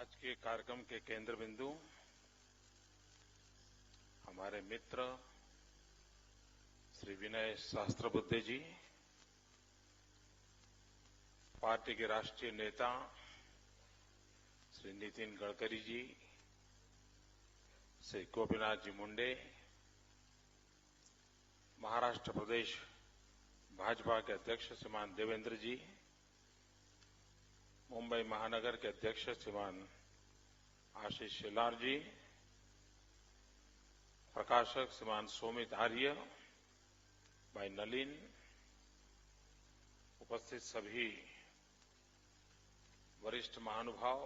आज के कार्यक्रम के केंद्र बिंदु हमारे मित्र श्री विनय सहस्त्रबुद्धे जी, पार्टी के राष्ट्रीय नेता श्री नितिन गडकरी जी, श्री गोपीनाथ जी मुंडे, महाराष्ट्र प्रदेश भाजपा के अध्यक्ष श्रीमान देवेंद्र जी, मुंबई महानगर के अध्यक्ष श्रीमान आशीष शेलार जी, प्रकाशक श्रीमान सोमित आर्य, भाई नलिन, उपस्थित सभी वरिष्ठ महानुभाव,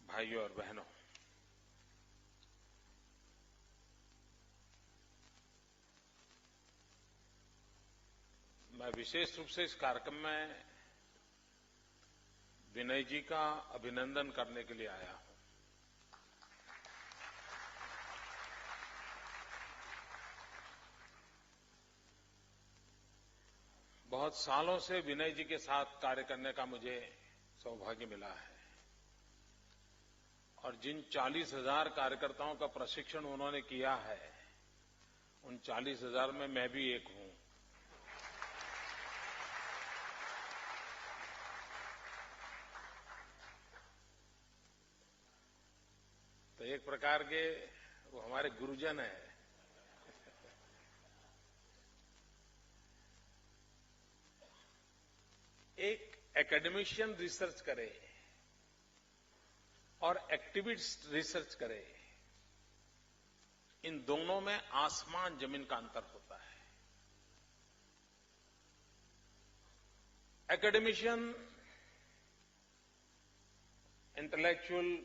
भाइयों और बहनों, मैं विशेष रूप से इस कार्यक्रम में विनय जी का अभिनंदन करने के लिए आया हूं। बहुत सालों से विनय जी के साथ कार्य करने का मुझे सौभाग्य मिला है और जिन 40,000 कार्यकर्ताओं का प्रशिक्षण उन्होंने किया है, उन 40,000 में मैं भी एक हूं। तो एक प्रकार के वो हमारे गुरुजन हैं। एक एकेडमिशियन रिसर्च करे और एक्टिविस्ट रिसर्च करे, इन दोनों में आसमान जमीन का अंतर होता है। एकेडमिशियन इंटेलेक्चुअल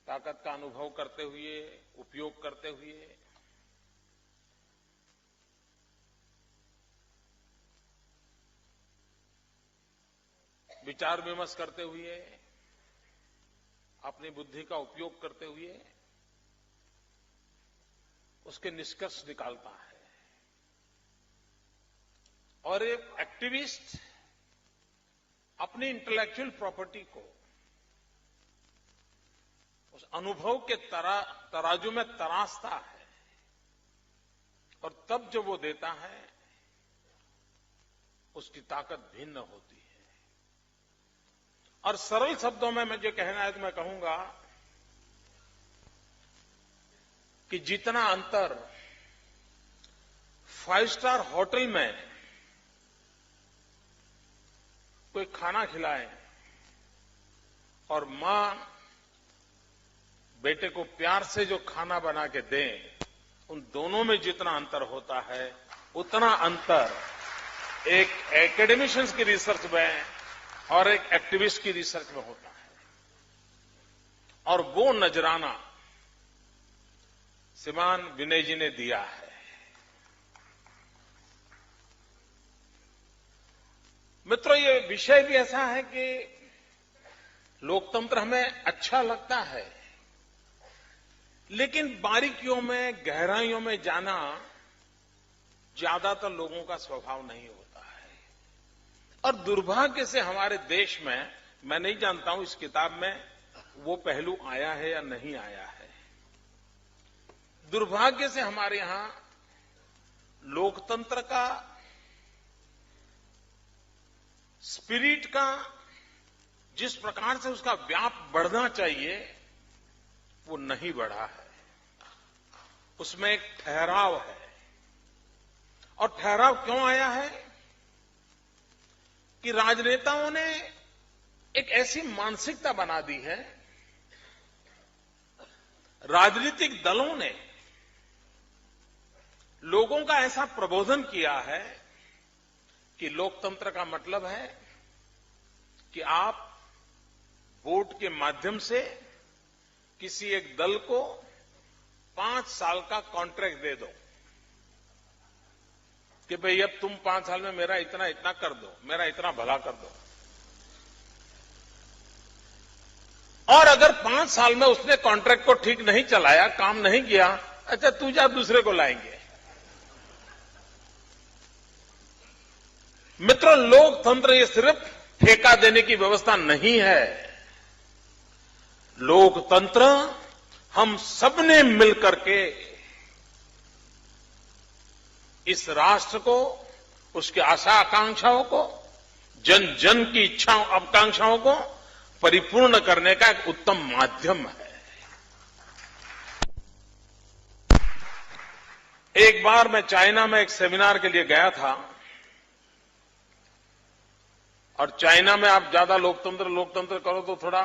ताकत का अनुभव करते हुए, उपयोग करते हुए विचार विमर्श करते हुए, अपनी बुद्धि का उपयोग करते हुए उसके निष्कर्ष निकालता है। और एक एक्टिविस्ट अपनी इंटेलेक्चुअल प्रॉपर्टी को उस अनुभव के तराजू में तराशता है और तब जब वो देता है उसकी ताकत भिन्न होती है। और सरल शब्दों में मुझे कहना है तो मैं कहूंगा कि जितना अंतर 5 स्टार होटल में कोई खाना खिलाए और मां बेटे को प्यार से जो खाना बना के दें, उन दोनों में जितना अंतर होता है, उतना अंतर एक एकेडमिशियंस की रिसर्च में और एक एक्टिविस्ट की रिसर्च में होता है। और वो नजराना श्रीमान विनय जी ने दिया है। मित्रों, ये विषय भी ऐसा है कि लोकतंत्र हमें अच्छा लगता है, लेकिन बारीकियों में, गहराइयों में जाना ज्यादातर लोगों का स्वभाव नहीं होता है। और दुर्भाग्य से हमारे देश में, मैं नहीं जानता हूं इस किताब में वो पहलू आया है या नहीं आया है, दुर्भाग्य से हमारे यहां लोकतंत्र का स्पिरिट का जिस प्रकार से उसका व्याप बढ़ना चाहिए वो नहीं बढ़ा है। उसमें एक ठहराव है। और ठहराव क्यों आया है कि राजनेताओं ने एक ऐसी मानसिकता बना दी है, राजनीतिक दलों ने लोगों का ऐसा प्रबोधन किया है कि लोकतंत्र का मतलब है कि आप वोट के माध्यम से किसी एक दल को 5 साल का कॉन्ट्रैक्ट दे दो कि भाई अब तुम 5 साल में मेरा इतना इतना कर दो, मेरा इतना भला कर दो। और अगर 5 साल में उसने कॉन्ट्रैक्ट को ठीक नहीं चलाया, काम नहीं किया, अच्छा तू जा, दूसरे को लाएंगे। मित्रों, लोकतंत्र ये सिर्फ ठेका देने की व्यवस्था नहीं है। लोकतंत्र हम सबने मिलकर के इस राष्ट्र को, उसकी आशा आकांक्षाओं को, जन जन की इच्छाओं आकांक्षाओं को परिपूर्ण करने का एक उत्तम माध्यम है। एक बार मैं चाइना में एक सेमिनार के लिए गया था और चाइना में आप ज्यादा लोकतंत्र करो तो थोड़ा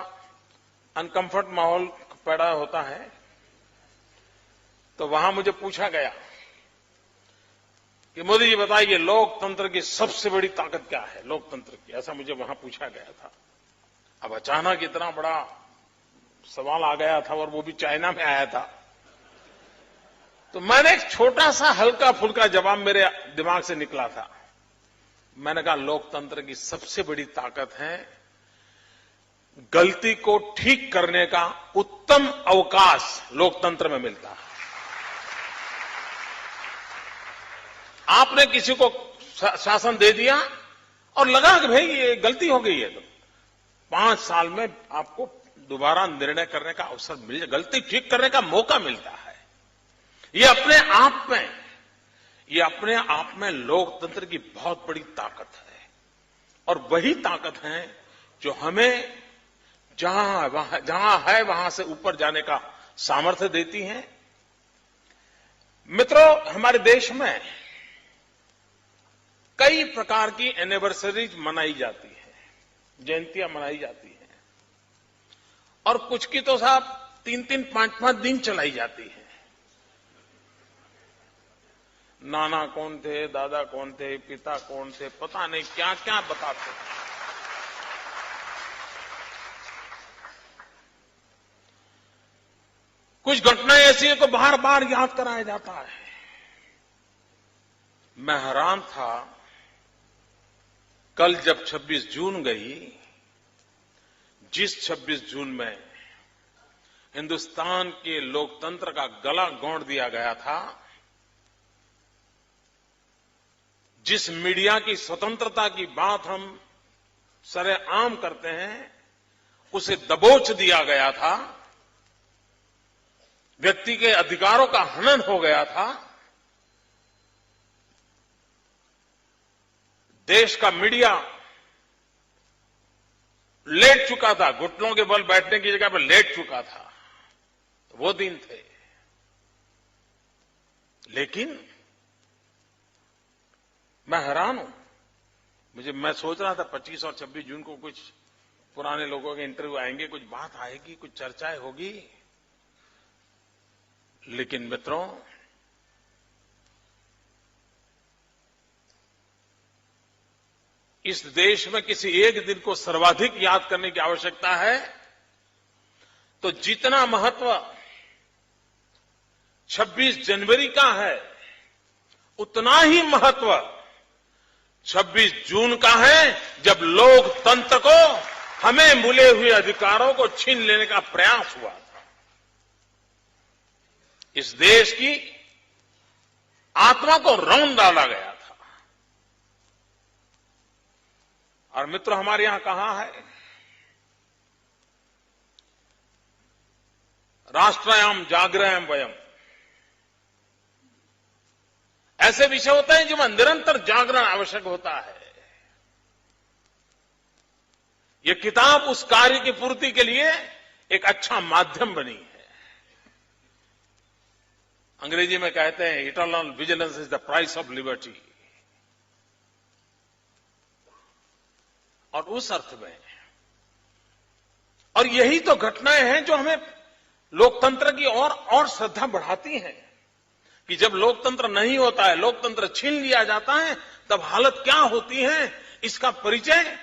अनकंफर्ट माहौल पैदा होता है। तो वहां मुझे पूछा गया कि मोदी जी बताइए लोकतंत्र की सबसे बड़ी ताकत क्या है, लोकतंत्र की, ऐसा मुझे वहां पूछा गया था। अब अचानक इतना बड़ा सवाल आ गया था और वो भी चाइना में आया था, तो मैंने एक छोटा सा हल्का फुल्का जवाब मेरे दिमाग से निकला था। मैंने कहा लोकतंत्र की सबसे बड़ी ताकत है गलती को ठीक करने का उत्तम अवकाश लोकतंत्र में मिलता है। आपने किसी को शासन दे दिया और लगा कि भाई ये गलती हो गई है, तो 5 साल में आपको दोबारा निर्णय करने का अवसर मिल जाए, गलती ठीक करने का मौका मिलता है। ये अपने आप में लोकतंत्र की बहुत बड़ी ताकत है और वही ताकत है जो हमें जहां है वहां से ऊपर जाने का सामर्थ्य देती है। मित्रों, हमारे देश में कई प्रकार की एनिवर्सरीज मनाई जाती है, जयंतियां मनाई जाती हैं और कुछ की तो साहब 3-3, 5-5 दिन चलाई जाती है। नाना कौन थे, दादा कौन थे, पिता कौन थे, पता नहीं क्या क्या बताते हैं। कुछ घटनाएं ऐसी हैं को बार बार याद कराया जाता है। मैं हैरान था कल जब 26 जून गई, जिस 26 जून में हिंदुस्तान के लोकतंत्र का गला घोंट दिया गया था, जिस मीडिया की स्वतंत्रता की बात हम सरेआम करते हैं उसे दबोच दिया गया था, व्यक्ति के अधिकारों का हनन हो गया था, देश का मीडिया लेट चुका था, घुटनों के बल बैठने की जगह पर लेट चुका था, तो वो दिन थे। लेकिन मैं हैरान हूं, मैं सोच रहा था 25 और 26 जून को कुछ पुराने लोगों के इंटरव्यू आएंगे, कुछ बात आएगी, कुछ चर्चाएं होगी। लेकिन मित्रों, इस देश में किसी एक दिन को सर्वाधिक याद करने की आवश्यकता है तो जितना महत्व 26 जनवरी का है उतना ही महत्व 26 जून का है, जब लोकतंत्र को, हमें मिले हुए अधिकारों को छीन लेने का प्रयास हुआ था। इस देश की आत्मा को रौंद डाला गया था। और मित्रों, हमारे यहां कहा है, राष्ट्रायाम जागृहम वयम, ऐसे विषय होते हैं जिनमें निरंतर जागरण आवश्यक होता है। यह किताब उस कार्य की पूर्ति के लिए एक अच्छा माध्यम बनी है। अंग्रेजी में कहते हैं eternal vigilance is the price of liberty. और उस अर्थ में, और यही तो घटनाएं हैं जो हमें लोकतंत्र की और श्रद्धा बढ़ाती हैं कि जब लोकतंत्र नहीं होता है, लोकतंत्र छीन लिया जाता है, तब हालत क्या होती है, इसका परिचय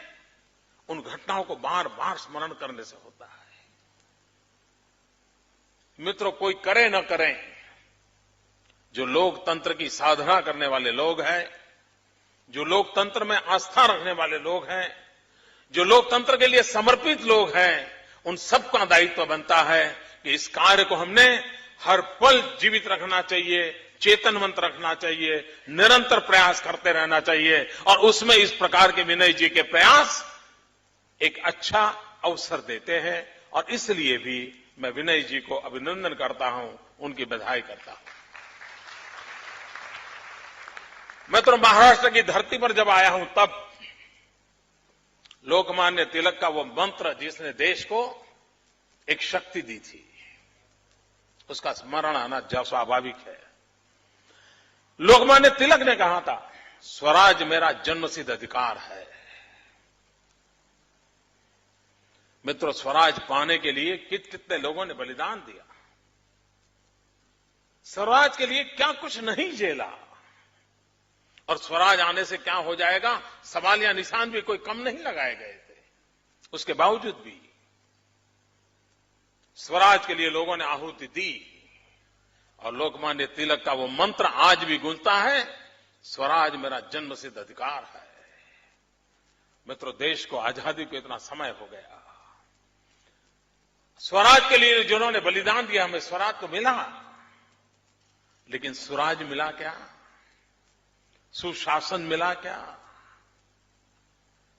उन घटनाओं को बार बार स्मरण करने से होता है। मित्रों, कोई करे न करे, जो लोकतंत्र की साधना करने वाले लोग हैं, जो लोकतंत्र में आस्था रखने वाले लोग हैं, जो लोकतंत्र के लिए समर्पित लोग हैं, उन सबका दायित्व बनता है कि इस कार्य को हमने हर पल जीवित रखना चाहिए, चेतनवंत रखना चाहिए, निरंतर प्रयास करते रहना चाहिए। और उसमें इस प्रकार के विनय जी के प्रयास एक अच्छा अवसर देते हैं और इसलिए भी मैं विनय जी को अभिनंदन करता हूं, उनकी बधाई करता हूं। मैं तो महाराष्ट्र की धरती पर जब आया हूं तब लोकमान्य तिलक का वो मंत्र जिसने देश को एक शक्ति दी थी, उसका स्मरण आना स्वाभाविक है। लोकमान्य तिलक ने कहा था, स्वराज मेरा जन्मसिद्ध अधिकार है। मित्रों, स्वराज पाने के लिए कितने लोगों ने बलिदान दिया, स्वराज के लिए क्या कुछ नहीं झेला, और स्वराज आने से क्या हो जाएगा सवाल या निशान भी कोई कम नहीं लगाए गए थे। उसके बावजूद भी स्वराज के लिए लोगों ने आहुति दी और लोकमान्य तिलक का वो मंत्र आज भी गूंजता है, स्वराज मेरा जन्मसिद्ध अधिकार है। मित्रों, देश को आजादी को इतना समय हो गया, स्वराज के लिए जिन्होंने बलिदान दिया, हमें स्वराज तो मिला, लेकिन स्वराज मिला क्या, सुशासन मिला क्या?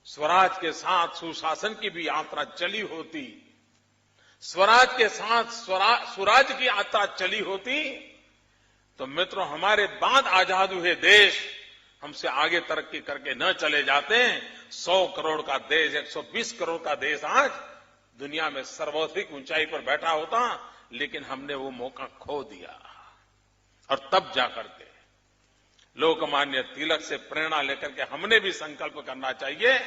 स्वराज के साथ सुशासन की भी यात्रा चली होती, स्वराज के साथ स्वराज की यात्रा चली होती तो मित्रों हमारे बाद आजाद हुए देश हमसे आगे तरक्की करके न चले जाते। 100 करोड़ का देश, 120 करोड़ का देश आज दुनिया में सर्वाधिक ऊंचाई पर बैठा होता, लेकिन हमने वो मौका खो दिया। और तब जाकर के लोकमान्य तिलक से प्रेरणा लेकर के हमने भी संकल्प करना चाहिए।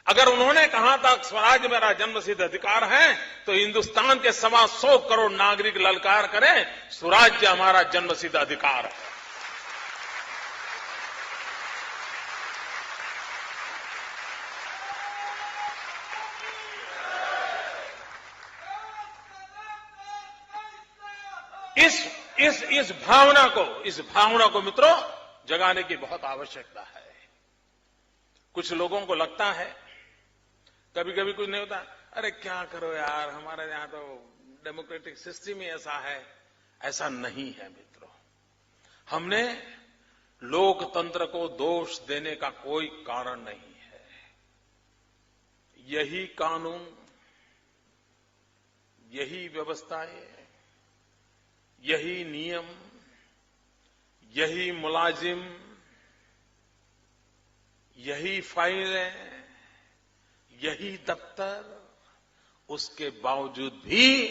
अगर उन्होंने कहा था स्वराज मेरा जन्मसिद्ध अधिकार है, तो हिंदुस्तान के 125 करोड़ नागरिक ललकार करें, स्वराज्य हमारा जन्मसिद्ध अधिकार है। इस भावना को मित्रों जगाने की बहुत आवश्यकता है। कुछ लोगों को लगता है, कभी कभी कुछ नहीं होता, अरे क्या करो यार, हमारे यहां तो डेमोक्रेटिक सिस्टम ही ऐसा है। ऐसा नहीं है मित्रों, हमने लोकतंत्र को दोष देने का कोई कारण नहीं है। यही कानून, यही व्यवस्थाएं, यही नियम, यही मुलाजिम, यही फाइलें, यही दफ्तर, उसके बावजूद भी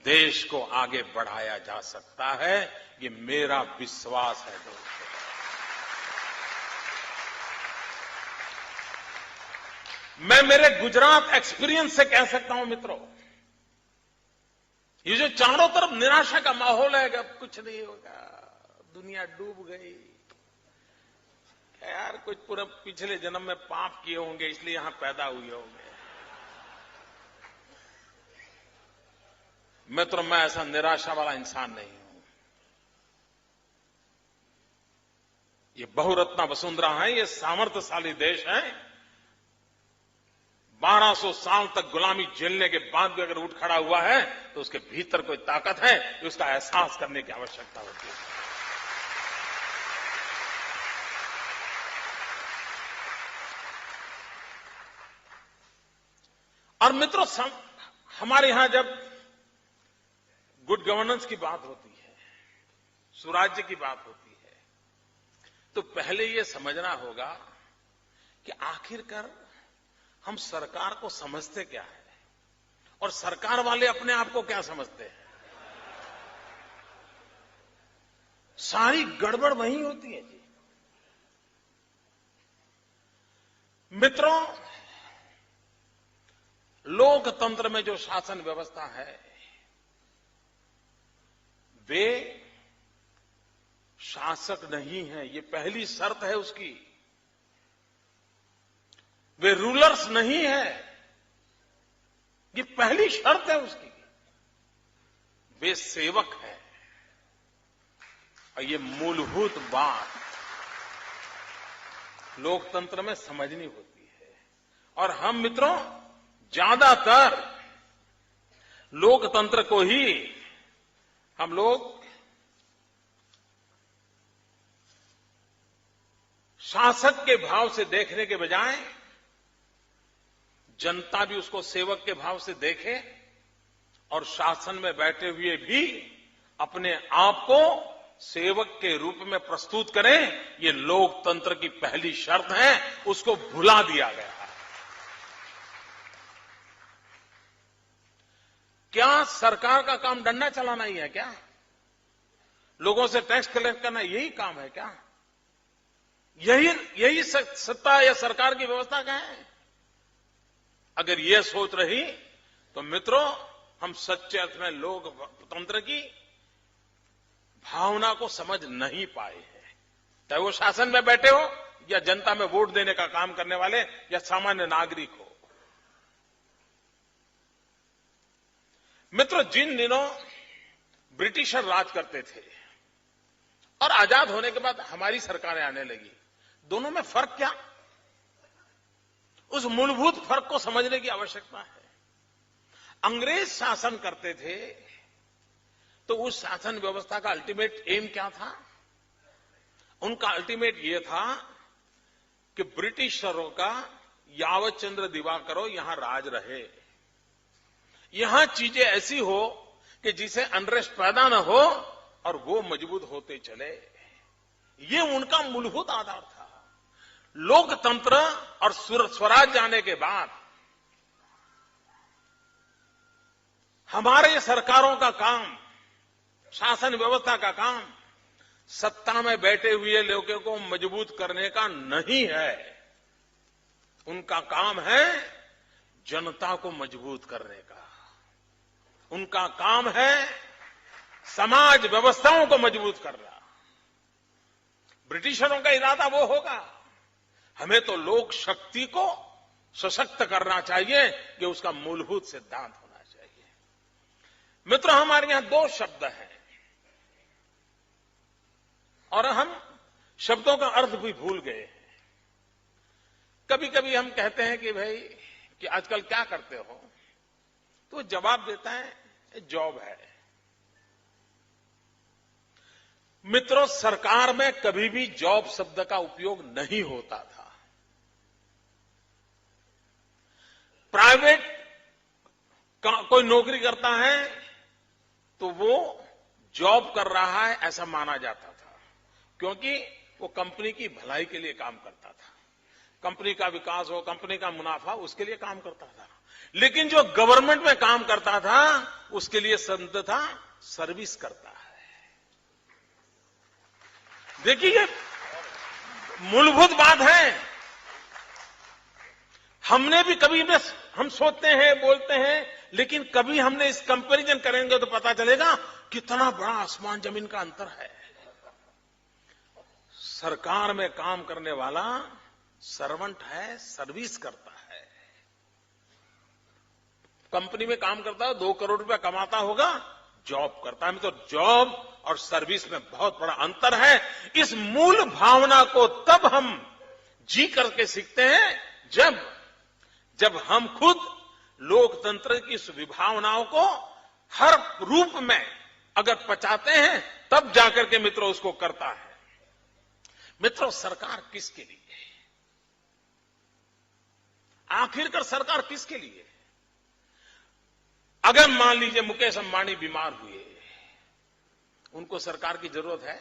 देश को आगे बढ़ाया जा सकता है, ये मेरा विश्वास है दोस्तों। मैं मेरे गुजरात एक्सपीरियंस से कह सकता हूं मित्रों, ये जो चारों तरफ निराशा का माहौल है कि अब कुछ नहीं होगा, दुनिया डूब गई, यार कुछ पूरा पिछले जन्म में पाप किए होंगे इसलिए यहां पैदा हुए होंगे। मित्रों, मैं ऐसा निराशा वाला इंसान नहीं हूं। ये बहुरत्ना वसुंधरा है, ये सामर्थ्यशाली देश है। 1200 साल तक गुलामी झेलने के बाद भी अगर उठ खड़ा हुआ है तो उसके भीतर कोई ताकत है, उसका एहसास करने की आवश्यकता होती है। और मित्रों, हमारे यहां जब गुड गवर्नेंस की बात होती है, सुराज्य की बात होती है, तो पहले यह समझना होगा कि आखिरकार हम सरकार को समझते क्या है और सरकार वाले अपने आप को क्या समझते हैं। सारी गड़बड़ वहीं होती है जी। मित्रों, लोकतंत्र में जो शासन व्यवस्था है, वे शासक नहीं है, ये पहली शर्त है उसकी। वे रूलर्स नहीं है, ये पहली शर्त है उसकी। वे सेवक हैं, और ये मूलभूत बात लोकतंत्र में समझनी होती है। और हम मित्रों ज्यादातर लोकतंत्र को ही हम लोग शासक के भाव से देखने के बजाय जनता भी उसको सेवक के भाव से देखे और शासन में बैठे हुए भी अपने आप को सेवक के रूप में प्रस्तुत करें, ये लोकतंत्र की पहली शर्त है, उसको भुला दिया गया है। क्या सरकार का काम डंडा चलाना ही है क्या? लोगों से टैक्स कलेक्ट करना यही काम है क्या? यही सत्ता या सरकार की व्यवस्था का है? अगर ये सोच रही तो मित्रों, हम सच्चे अर्थ में लोकतंत्र की भावना को समझ नहीं पाए हैं। चाहे वो शासन में बैठे हो या जनता में वोट देने का काम करने वाले या सामान्य नागरिक हो। मित्रों, जिन दिनों ब्रिटिशर राज करते थे और आजाद होने के बाद हमारी सरकारें आने लगी, दोनों में फर्क क्या? उस मूलभूत फर्क को समझने की आवश्यकता है। अंग्रेज शासन करते थे तो उस शासन व्यवस्था का अल्टीमेट एम क्या था? उनका अल्टीमेट ये था कि ब्रिटिशरों का यावत चंद्र दिवाकरो यहां राज रहे, यहां चीजें ऐसी हो कि जिसे अनरेस्ट पैदा न हो और वो मजबूत होते चले। ये उनका मूलभूत आधार था। लोकतंत्र और स्वराज आने के बाद हमारे सरकारों का काम, शासन व्यवस्था का काम सत्ता में बैठे हुए लोगों को मजबूत करने का नहीं है। उनका काम है जनता को मजबूत करने का। उनका काम है समाज व्यवस्थाओं को मजबूत करना। ब्रिटिशरों का इरादा वो होगा, हमें तो लोक शक्ति को सशक्त करना चाहिए, कि उसका मूलभूत सिद्धांत होना चाहिए। मित्रों, हमारे यहां दो शब्द हैं और हम शब्दों का अर्थ भी भूल गए हैं। कभी कभी हम कहते हैं कि भाई कि आजकल क्या करते हो, तो जवाब देता है जॉब है। मित्रों, सरकार में कभी भी जॉब शब्द का उपयोग नहीं होता था। प्राइवेट कोई नौकरी करता है तो वो जॉब कर रहा है ऐसा माना जाता था, क्योंकि वो कंपनी की भलाई के लिए काम करता था, कंपनी का विकास हो, कंपनी का मुनाफा, उसके लिए काम करता था। लेकिन जो गवर्नमेंट में काम करता था उसके लिए शब्द था सर्विस करता है। देखिए, ये मूलभूत बात है। हमने भी कभी हम सोचते हैं, बोलते हैं, लेकिन कभी हमने इस कंपैरिजन करेंगे तो पता चलेगा कितना बड़ा आसमान जमीन का अंतर है। सरकार में काम करने वाला सर्वेंट है, सर्विस करता है। कंपनी में काम करता है, 2 करोड़ रुपया कमाता होगा, जॉब करता है। तो जॉब और सर्विस में बहुत बड़ा अंतर है। इस मूल भावना को तब हम जी करके सीखते हैं जब हम खुद लोकतंत्र की इस विभावनाओं को हर रूप में अगर पचाते हैं, तब जाकर के मित्रों उसको करता है। मित्रों, सरकार किसके लिए? आखिरकार सरकार किसके लिए? अगर मान लीजिए मुकेश अंबानी बीमार हुए, उनको सरकार की जरूरत है?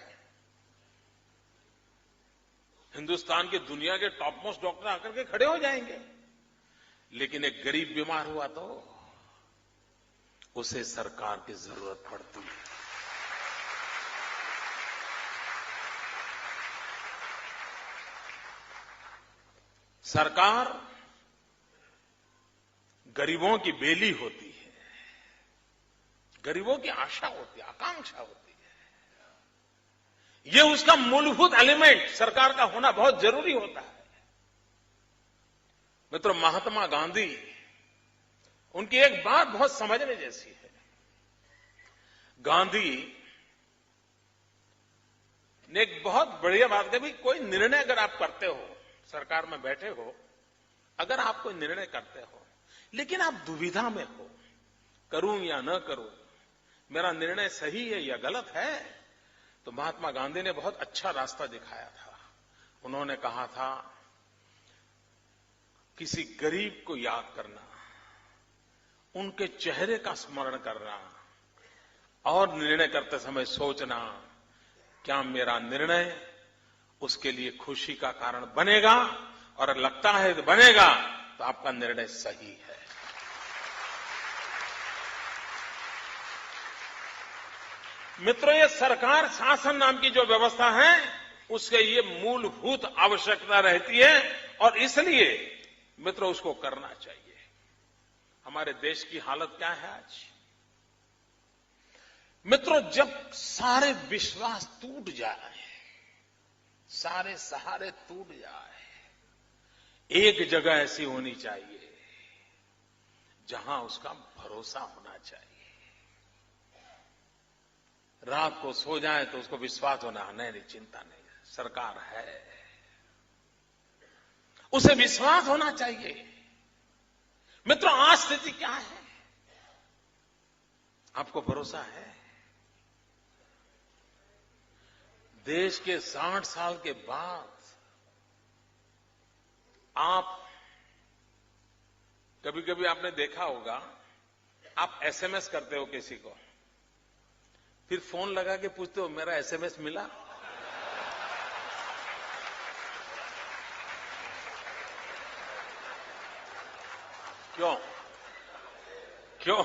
हिंदुस्तान के दुनिया के टॉप मोस्ट डॉक्टर आकर के खड़े हो जाएंगे। लेकिन एक गरीब बीमार हुआ तो उसे सरकार की जरूरत पड़ती है। सरकार गरीबों की बेली होती है, गरीबों की आशा होती है, आकांक्षा होती है। यह उसका मूलभूत एलिमेंट सरकार का होना बहुत जरूरी होता है। मित्रों, महात्मा गांधी, उनकी एक बात बहुत समझने जैसी है। गांधी ने एक बहुत बढ़िया बात कही, कोई निर्णय अगर आप करते हो, सरकार में बैठे हो, अगर आप कोई निर्णय करते हो लेकिन आप दुविधा में हो, करूं या न करूं, मेरा निर्णय सही है या गलत है, तो महात्मा गांधी ने बहुत अच्छा रास्ता दिखाया था। उन्होंने कहा था किसी गरीब को याद करना, उनके चेहरे का स्मरण करना और निर्णय करते समय सोचना, क्या मेरा निर्णय उसके लिए खुशी का कारण बनेगा, और लगता है कि बनेगा तो आपका निर्णय सही है। मित्रों, ये सरकार शासन नाम की जो व्यवस्था है, उसके ये मूलभूत आवश्यकता रहती है और इसलिए मित्रों उसको करना चाहिए। हमारे देश की हालत क्या है आज? मित्रों, जब सारे विश्वास टूट जाए, सारे सहारे टूट जाए, एक जगह ऐसी होनी चाहिए जहां उसका भरोसा होना चाहिए। रात को सो जाए तो उसको विश्वास होना, नहीं चिंता नहीं, सरकार है, उसे विश्वास होना चाहिए। मित्रों, आज स्थिति क्या है? आपको भरोसा है? देश के 60 साल के बाद आप कभी कभी आपने देखा होगा, आप एसएमएस करते हो किसी को, फिर फोन लगा के पूछते हो मेरा एसएमएस मिला? क्यों? क्यों?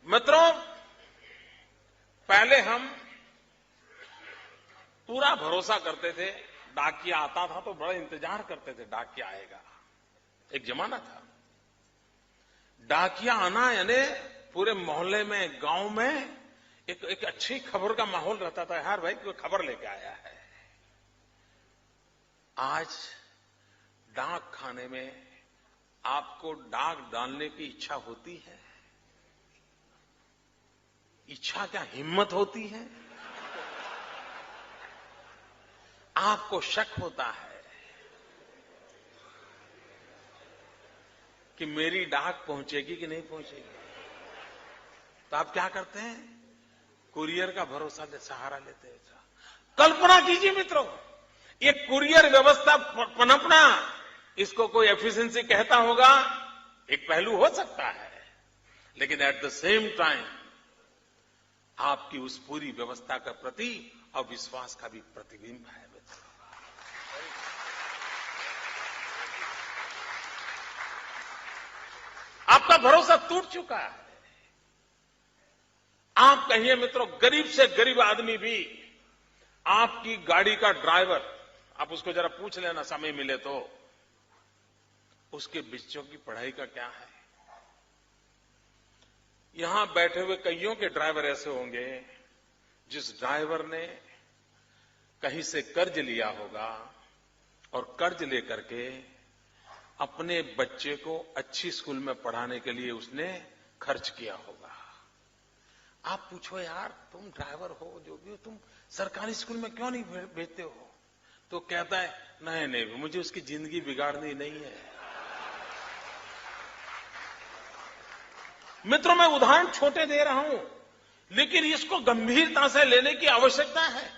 मित्रों, पहले हम पूरा भरोसा करते थे, डाकिया आता था तो बड़ा इंतजार करते थे, डाकिया आएगा। एक जमाना था, डाकिया आना यानी पूरे मोहल्ले में, गांव में एक अच्छी खबर का माहौल रहता था, यार भाई कोई खबर लेके आया है। आज डाक खाने में आपको डाक डालने की इच्छा होती है? इच्छा क्या, हिम्मत होती है? आपको शक होता है कि मेरी डाक पहुंचेगी कि नहीं पहुंचेगी, तो आप क्या करते हैं? कुरियर का भरोसा सहारा लेते हैं। कल्पना कीजिए मित्रों, ये कुरियर व्यवस्था पनपना, इसको कोई एफिशिएंसी कहता होगा, एक पहलू हो सकता है, लेकिन एट द सेम टाइम आपकी उस पूरी व्यवस्था के प्रति अविश्वास का भी प्रतिबिंब है। आपका भरोसा टूट चुका है। आप कहिए मित्रों, गरीब से गरीब आदमी भी, आपकी गाड़ी का ड्राइवर, आप उसको जरा पूछ लेना समय मिले तो, उसके बच्चों की पढ़ाई का क्या है? यहां बैठे हुए कईयों के ड्राइवर ऐसे होंगे जिस ड्राइवर ने कहीं से कर्ज लिया होगा और कर्ज लेकर के अपने बच्चे को अच्छी स्कूल में पढ़ाने के लिए उसने खर्च किया होगा। आप पूछो, यार तुम ड्राइवर हो, जो भी हो, तुम सरकारी स्कूल में क्यों नहीं भेजते हो? तो कहता है नहीं, मुझे उसकी जिंदगी बिगाड़नी नहीं है। मित्रों, मैं उदाहरण छोटे दे रहा हूं, लेकिन इसको गंभीरता से लेने की आवश्यकता है।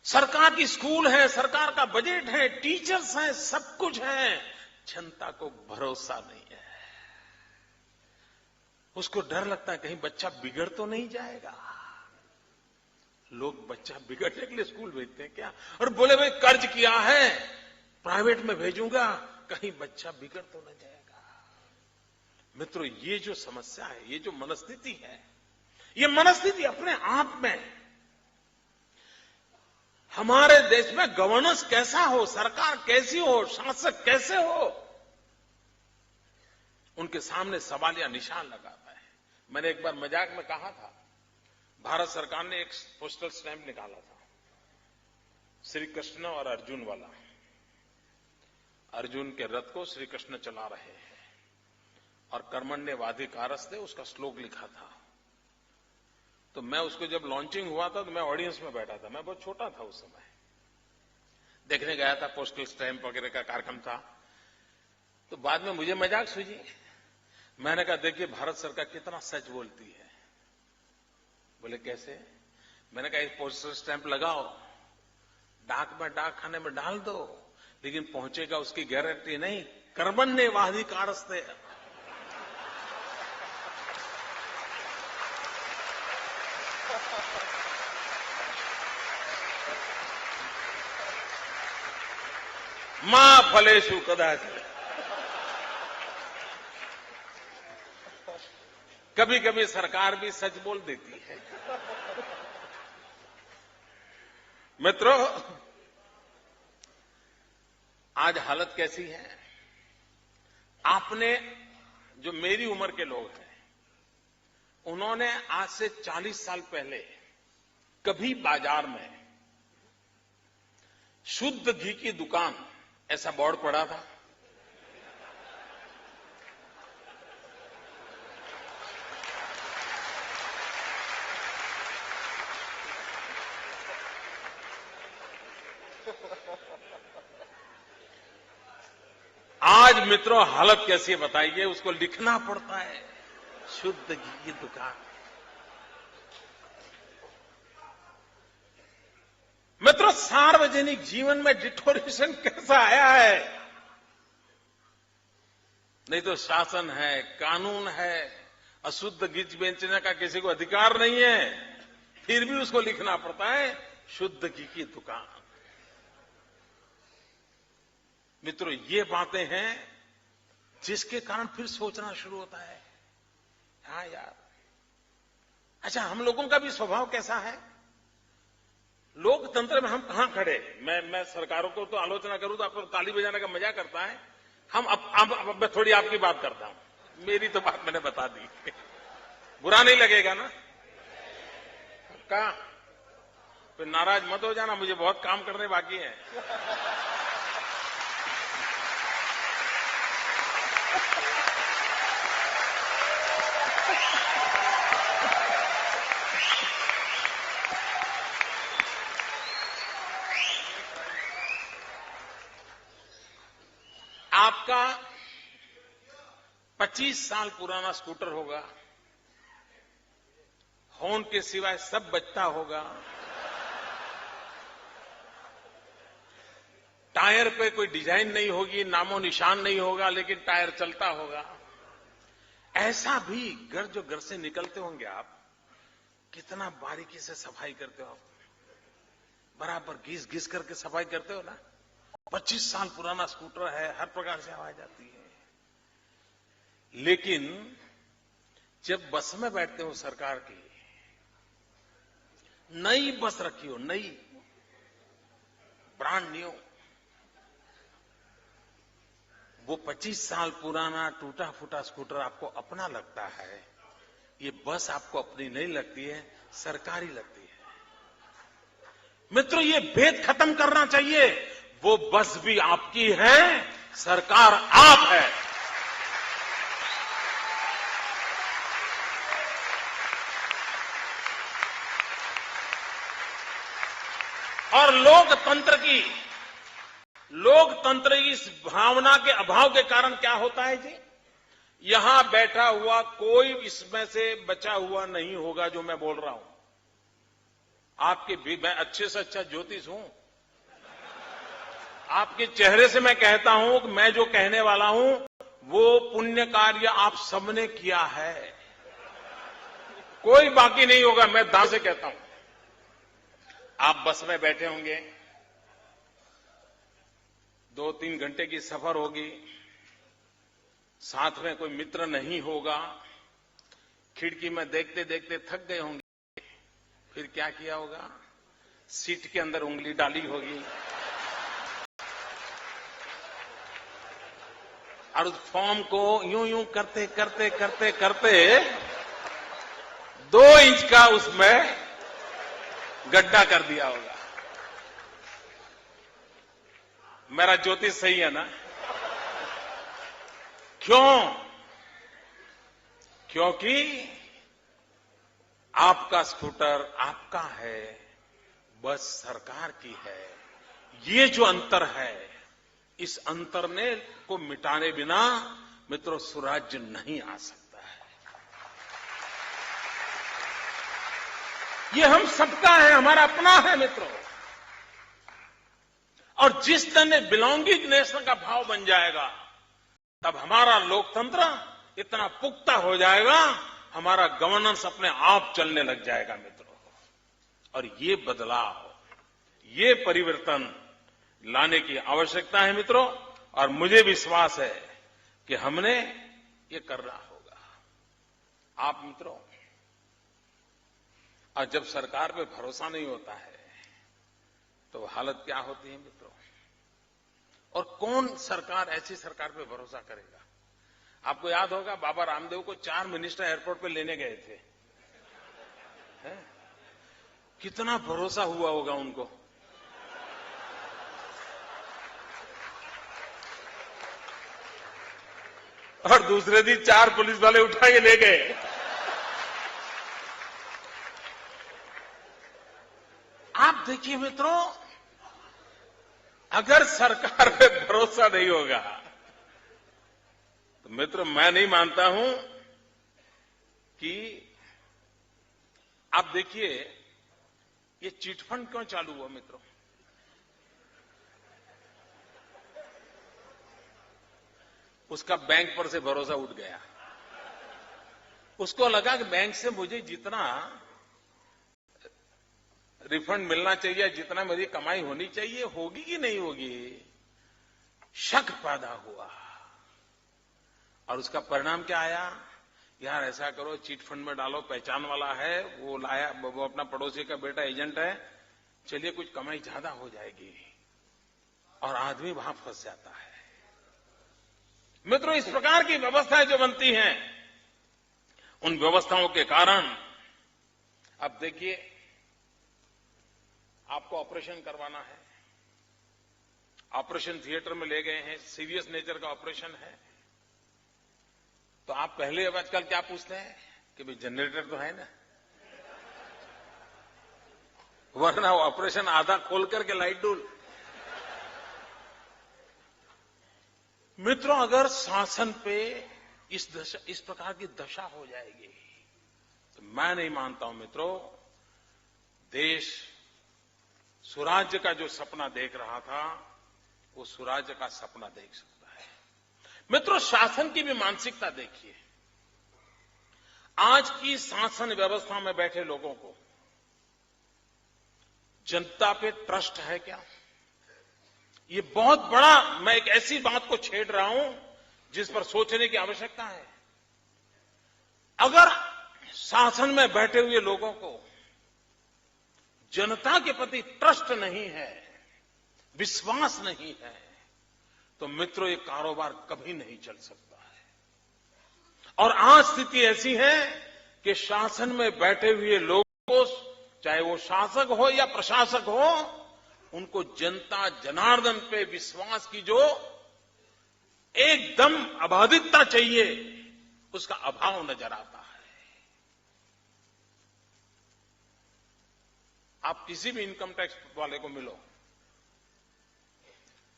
सरकार की स्कूल है, सरकार का बजट है, टीचर्स हैं, सब कुछ है, जनता को भरोसा नहीं है। उसको डर लगता है कहीं बच्चा बिगड़ तो नहीं जाएगा। लोग बच्चा बिगड़ने के लिए स्कूल भेजते हैं क्या? और बोले भाई कर्ज किया है, प्राइवेट में भेजूंगा, कहीं बच्चा बिगड़ तो नहीं जाएगा। मित्रों, ये जो समस्या है, ये जो मनस्थिति है, ये मनस्थिति अपने आप में हमारे देश में गवर्नेंस कैसा हो, सरकार कैसी हो, शासक कैसे हो, उनके सामने सवालिया निशान लगाता है। मैंने एक बार मजाक में कहा था, भारत सरकार ने एक पोस्टल स्टैंप निकाला था, श्री कृष्ण और अर्जुन वाला। अर्जुन के रथ को श्री कृष्ण चला रहे हैं और कर्मण्येवाधिकारस्ते उसका श्लोक लिखा था। तो मैं उसको जब लॉन्चिंग हुआ था तो मैं ऑडियंस में बैठा था, मैं बहुत छोटा था उस समय, देखने गया था, पोस्टल स्टैंप वगैरह का कार्यक्रम था। तो बाद में मुझे मजाक सूझी, मैंने कहा देखिए भारत सरकार कितना सच बोलती है। बोले कैसे? मैंने कहा एक पोस्टल स्टैंप लगाओ, डाक में डाक खाने में डाल दो, लेकिन पहुंचेगा उसकी गारंटी नहीं। कर्मण्येवाधिकारस्ते। मां फलेषु कदाचित्। कभी कभी सरकार भी सच बोल देती है। मित्रों, आज हालत कैसी है? आपने जो मेरी उम्र के लोग हैं, उन्होंने आज से 40 साल पहले कभी बाजार में शुद्ध घी की दुकान ऐसा बोर्ड पड़ा था? आज मित्रों हालत कैसी है बताइए? उसको लिखना पड़ता है, शुद्ध घी की दुकान। मित्रों, सार्वजनिक जीवन में डिटोरेशन कैसा आया है? नहीं तो शासन है, कानून है, अशुद्ध घी बेचने का किसी को अधिकार नहीं है, फिर भी उसको लिखना पड़ता है शुद्ध घी की दुकान। मित्रों, ये बातें हैं जिसके कारण फिर सोचना शुरू होता है, हाँ यार, अच्छा हम लोगों का भी स्वभाव कैसा है? लोकतंत्र में हम कहां खड़े? मैं सरकारों को तो आलोचना करूं तो आपको ताली बजाने का मजा करता है। हम अब मैं थोड़ी आपकी बात करता हूं। मेरी तो बात मैंने बता दी, बुरा नहीं लगेगा ना? कहा फिर नाराज मत हो जाना, मुझे बहुत काम करने बाकी है। आपका 25 साल पुराना स्कूटर होगा, हॉर्न के सिवाय सब बजता होगा, टायर पे कोई डिजाइन नहीं होगी, नामो निशान नहीं होगा, लेकिन टायर चलता होगा। ऐसा भी घर जो घर से निकलते होंगे आप, कितना बारीकी से सफाई करते हो आप, बराबर घिस घिस करके सफाई करते हो ना। 25 साल पुराना स्कूटर है, हर प्रकार से आवाज आती है। लेकिन जब बस में बैठते हो सरकार की, नई बस रखी हो, नई ब्रांड न्यू, वो 25 साल पुराना टूटा फूटा स्कूटर आपको अपना लगता है। ये बस आपको अपनी नहीं लगती है, सरकारी लगती है। मित्रों, ये भेद खत्म करना चाहिए। वो बस भी आपकी है, सरकार आप है। और लोकतंत्र की इस भावना के अभाव के कारण क्या होता है जी? यहां बैठा हुआ कोई इसमें से बचा हुआ नहीं होगा जो मैं बोल रहा हूं। आपके भी मैं अच्छे से अच्छा ज्योतिष हूं। आपके चेहरे से मैं कहता हूं कि मैं जो कहने वाला हूं वो पुण्य कार्य आप सबने किया है, कोई बाकी नहीं होगा। मैं दांव से कहता हूं। आप बस में बैठे होंगे, 2-3 घंटे की सफर होगी, साथ में कोई मित्र नहीं होगा, खिड़की में देखते देखते थक गए होंगे। फिर क्या किया होगा? सीट के अंदर उंगली डाली होगी और उस फॉर्म को यूं यूं करते करते करते करते 2 इंच का उसमें गड्ढा कर दिया होगा। मेरा ज्योतिष सही है ना? क्यों? क्योंकि आपका स्कूटर आपका है, बस सरकार की है। ये जो अंतर है, इस अंतर को मिटाने बिना मित्रों सुराज्य नहीं आ सकता है। ये हम सबका है, हमारा अपना है मित्रों। और जिस तरह बिलोंगिंग नेशन का भाव बन जाएगा, तब हमारा लोकतंत्र इतना पुख्ता हो जाएगा, हमारा गवर्नेंस अपने आप चलने लग जाएगा मित्रों। और ये बदलाव, ये परिवर्तन लाने की आवश्यकता है मित्रों। और मुझे विश्वास है कि हमने ये करना होगा। आप मित्रों, और जब सरकार पे भरोसा नहीं होता है तो हालत क्या होती है मित्रों। और कौन सरकार, ऐसी सरकार पे भरोसा करेगा। आपको याद होगा बाबा रामदेव को 4 मिनिस्टर एयरपोर्ट पे लेने गए थे, है? कितना भरोसा हुआ होगा उनको। और दूसरे दिन 4 पुलिस वाले उठा के ले गए। आप देखिए मित्रों, अगर सरकार पे भरोसा नहीं होगा तो मित्रों मैं नहीं मानता हूं कि आप देखिए ये चिट फंड क्यों चालू हुआ मित्रों। उसका बैंक पर से भरोसा उठ गया। उसको लगा कि बैंक से मुझे जितना रिफंड मिलना चाहिए, जितना मेरी कमाई होनी चाहिए, होगी कि नहीं होगी, शक पैदा हुआ। और उसका परिणाम क्या आया, यार ऐसा करो चिट फंड में डालो, पहचान वाला है, वो लाया, वो अपना पड़ोसी का बेटा एजेंट है, चलिए कुछ कमाई ज्यादा हो जाएगी। और आदमी वहां फंस जाता है। मित्रों इस प्रकार की व्यवस्थाएं जो बनती हैं, उन व्यवस्थाओं के कारण अब देखिए आपको ऑपरेशन करवाना है, ऑपरेशन थिएटर में ले गए हैं, सीरियस नेचर का ऑपरेशन है, तो आप पहले आजकल क्या पूछते हैं कि भाई जनरेटर तो है ना, वरना ऑपरेशन आधा खोल करके लाइट डूल। मित्रों अगर शासन पे इस प्रकार की दशा हो जाएगी तो मैं नहीं मानता हूं मित्रों देश सुराज्य का जो सपना देख रहा था वो सुराज्य का सपना देख सकता है। मित्रों शासन की भी मानसिकता देखिए। आज की शासन व्यवस्था में बैठे लोगों को जनता पे ट्रस्ट है क्या? ये बहुत बड़ा, मैं एक ऐसी बात को छेड़ रहा हूं जिस पर सोचने की आवश्यकता है। अगर शासन में बैठे हुए लोगों को जनता के प्रति ट्रस्ट नहीं है, विश्वास नहीं है, तो मित्रों ये कारोबार कभी नहीं चल सकता है। और आज स्थिति ऐसी है कि शासन में बैठे हुए लोगों को, चाहे वो शासक हो या प्रशासक हो, उनको जनता जनार्दन पे विश्वास की जो एकदम अबाधितता चाहिए, उसका अभाव नजर आता है। आप किसी भी इनकम टैक्स वाले को मिलो,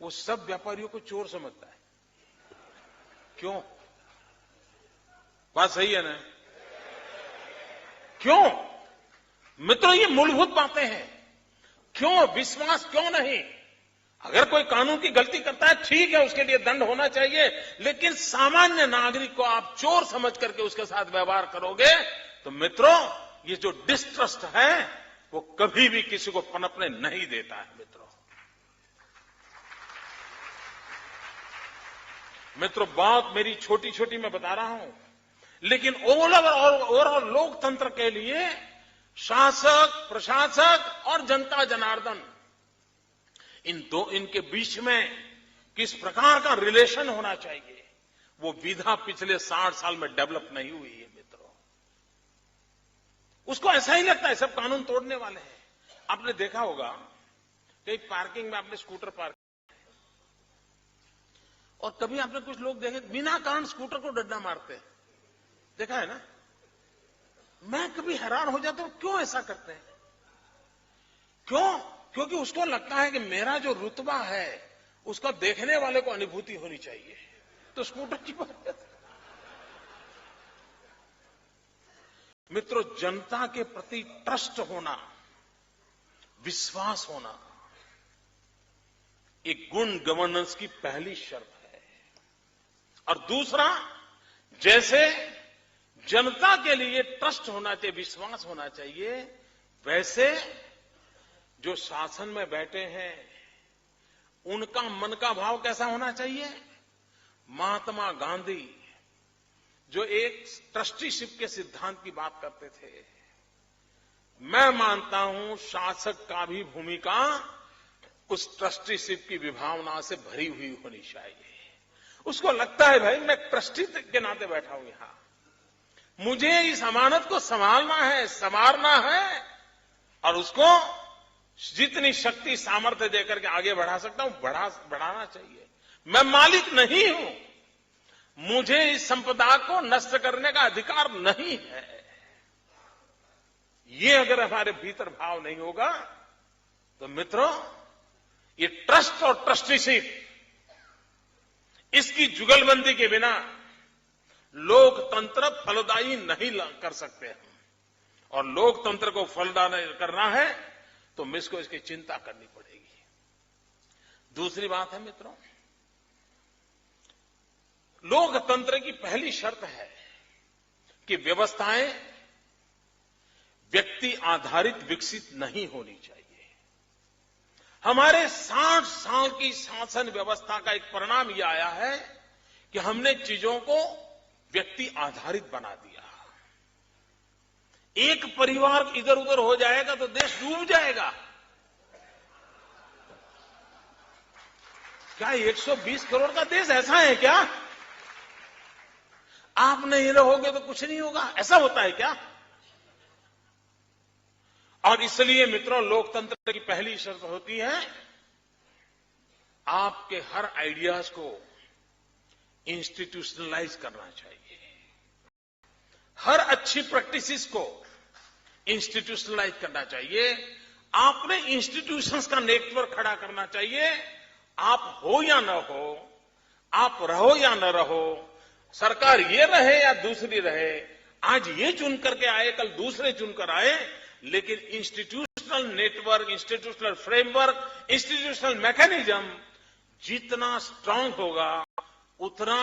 वो सब व्यापारियों को चोर समझता है। क्यों? बात सही है ना? क्यों? मित्रों ये मूलभूत बातें हैं। क्यों विश्वास क्यों नहीं? अगर कोई कानून की गलती करता है ठीक है, उसके लिए दंड होना चाहिए, लेकिन सामान्य नागरिक को आप चोर समझ करके उसके साथ व्यवहार करोगे तो मित्रों ये जो डिस्ट्रस्ट है वो कभी भी किसी को पनपने नहीं देता है। मित्रों बात मेरी छोटी छोटी मैं बता रहा हूं, लेकिन ओवरऑल लोकतंत्र के लिए शासक, प्रशासक और जनता जनार्दन, इनके बीच में किस प्रकार का रिलेशन होना चाहिए, वो विधा पिछले 60 साल में डेवलप नहीं हुई है मित्रों। उसको ऐसा ही लगता है सब कानून तोड़ने वाले हैं। आपने देखा होगा कई पार्किंग में आपने स्कूटर पार्क, और कभी आपने कुछ लोग देखे बिना कारण स्कूटर को डंडा मारते हैं, देखा है ना? मैं कभी हैरान हो जाता हूं क्यों ऐसा करते हैं। क्यों? क्योंकि उसको लगता है कि मेरा जो रुतबा है उसको देखने वाले को अनुभूति होनी चाहिए, तो स्कूटर की बात है। मित्रों, जनता के प्रति ट्रस्ट होना, विश्वास होना, एक गुड गवर्नेंस की पहली शर्त है। और दूसरा, जैसे जनता के लिए ट्रस्ट होना चाहिए, विश्वास होना चाहिए, वैसे जो शासन में बैठे हैं उनका मन का भाव कैसा होना चाहिए। महात्मा गांधी जो एक ट्रस्टीशिप के सिद्धांत की बात करते थे, मैं मानता हूं शासक का भी भूमिका उस ट्रस्टीशिप की विभावना से भरी हुई होनी चाहिए। उसको लगता है भाई मैं ट्रस्टी के नाते बैठा हूं यहां, मुझे इस अमानत को संभालना है, संवारना है और उसको जितनी शक्ति सामर्थ्य देकर के आगे बढ़ा सकता हूं बढ़ाना चाहिए। मैं मालिक नहीं हूं, मुझे इस संपदा को नष्ट करने का अधिकार नहीं है। ये अगर हमारे भीतर भाव नहीं होगा तो मित्रों, ये ट्रस्ट और ट्रस्टीशिप, इसकी जुगलबंदी के बिना लोकतंत्र फलदायी नहीं कर सकते हम। और लोकतंत्र को फलदायी करना है तो मुझको इसकी चिंता करनी पड़ेगी। दूसरी बात है मित्रों, लोकतंत्र की पहली शर्त है कि व्यवस्थाएं व्यक्ति आधारित विकसित नहीं होनी चाहिए। हमारे 60 साल की शासन व्यवस्था का एक परिणाम यह आया है कि हमने चीजों को व्यक्ति आधारित बना दिया। एक परिवार इधर उधर हो जाएगा तो देश डूब जाएगा। क्या 120 करोड़ का देश ऐसा है क्या? आप नहीं रहोगे तो कुछ नहीं होगा, ऐसा होता है क्या? और इसलिए मित्रों, लोकतंत्र की पहली शर्त होती है आपके हर आइडियाज को इंस्टीट्यूशनलाइज करना चाहिए, हर अच्छी प्रैक्टिसेस को इंस्टीट्यूशनलाइज करना चाहिए। आपने इंस्टीट्यूशंस का नेटवर्क खड़ा करना चाहिए। आप हो या न हो, आप रहो या न रहो, सरकार ये रहे या दूसरी रहे, आज ये चुन करके आए, कल दूसरे चुनकर आए, लेकिन institutional network, institutional framework, institutional mechanism जितना स्ट्रांग होगा उतना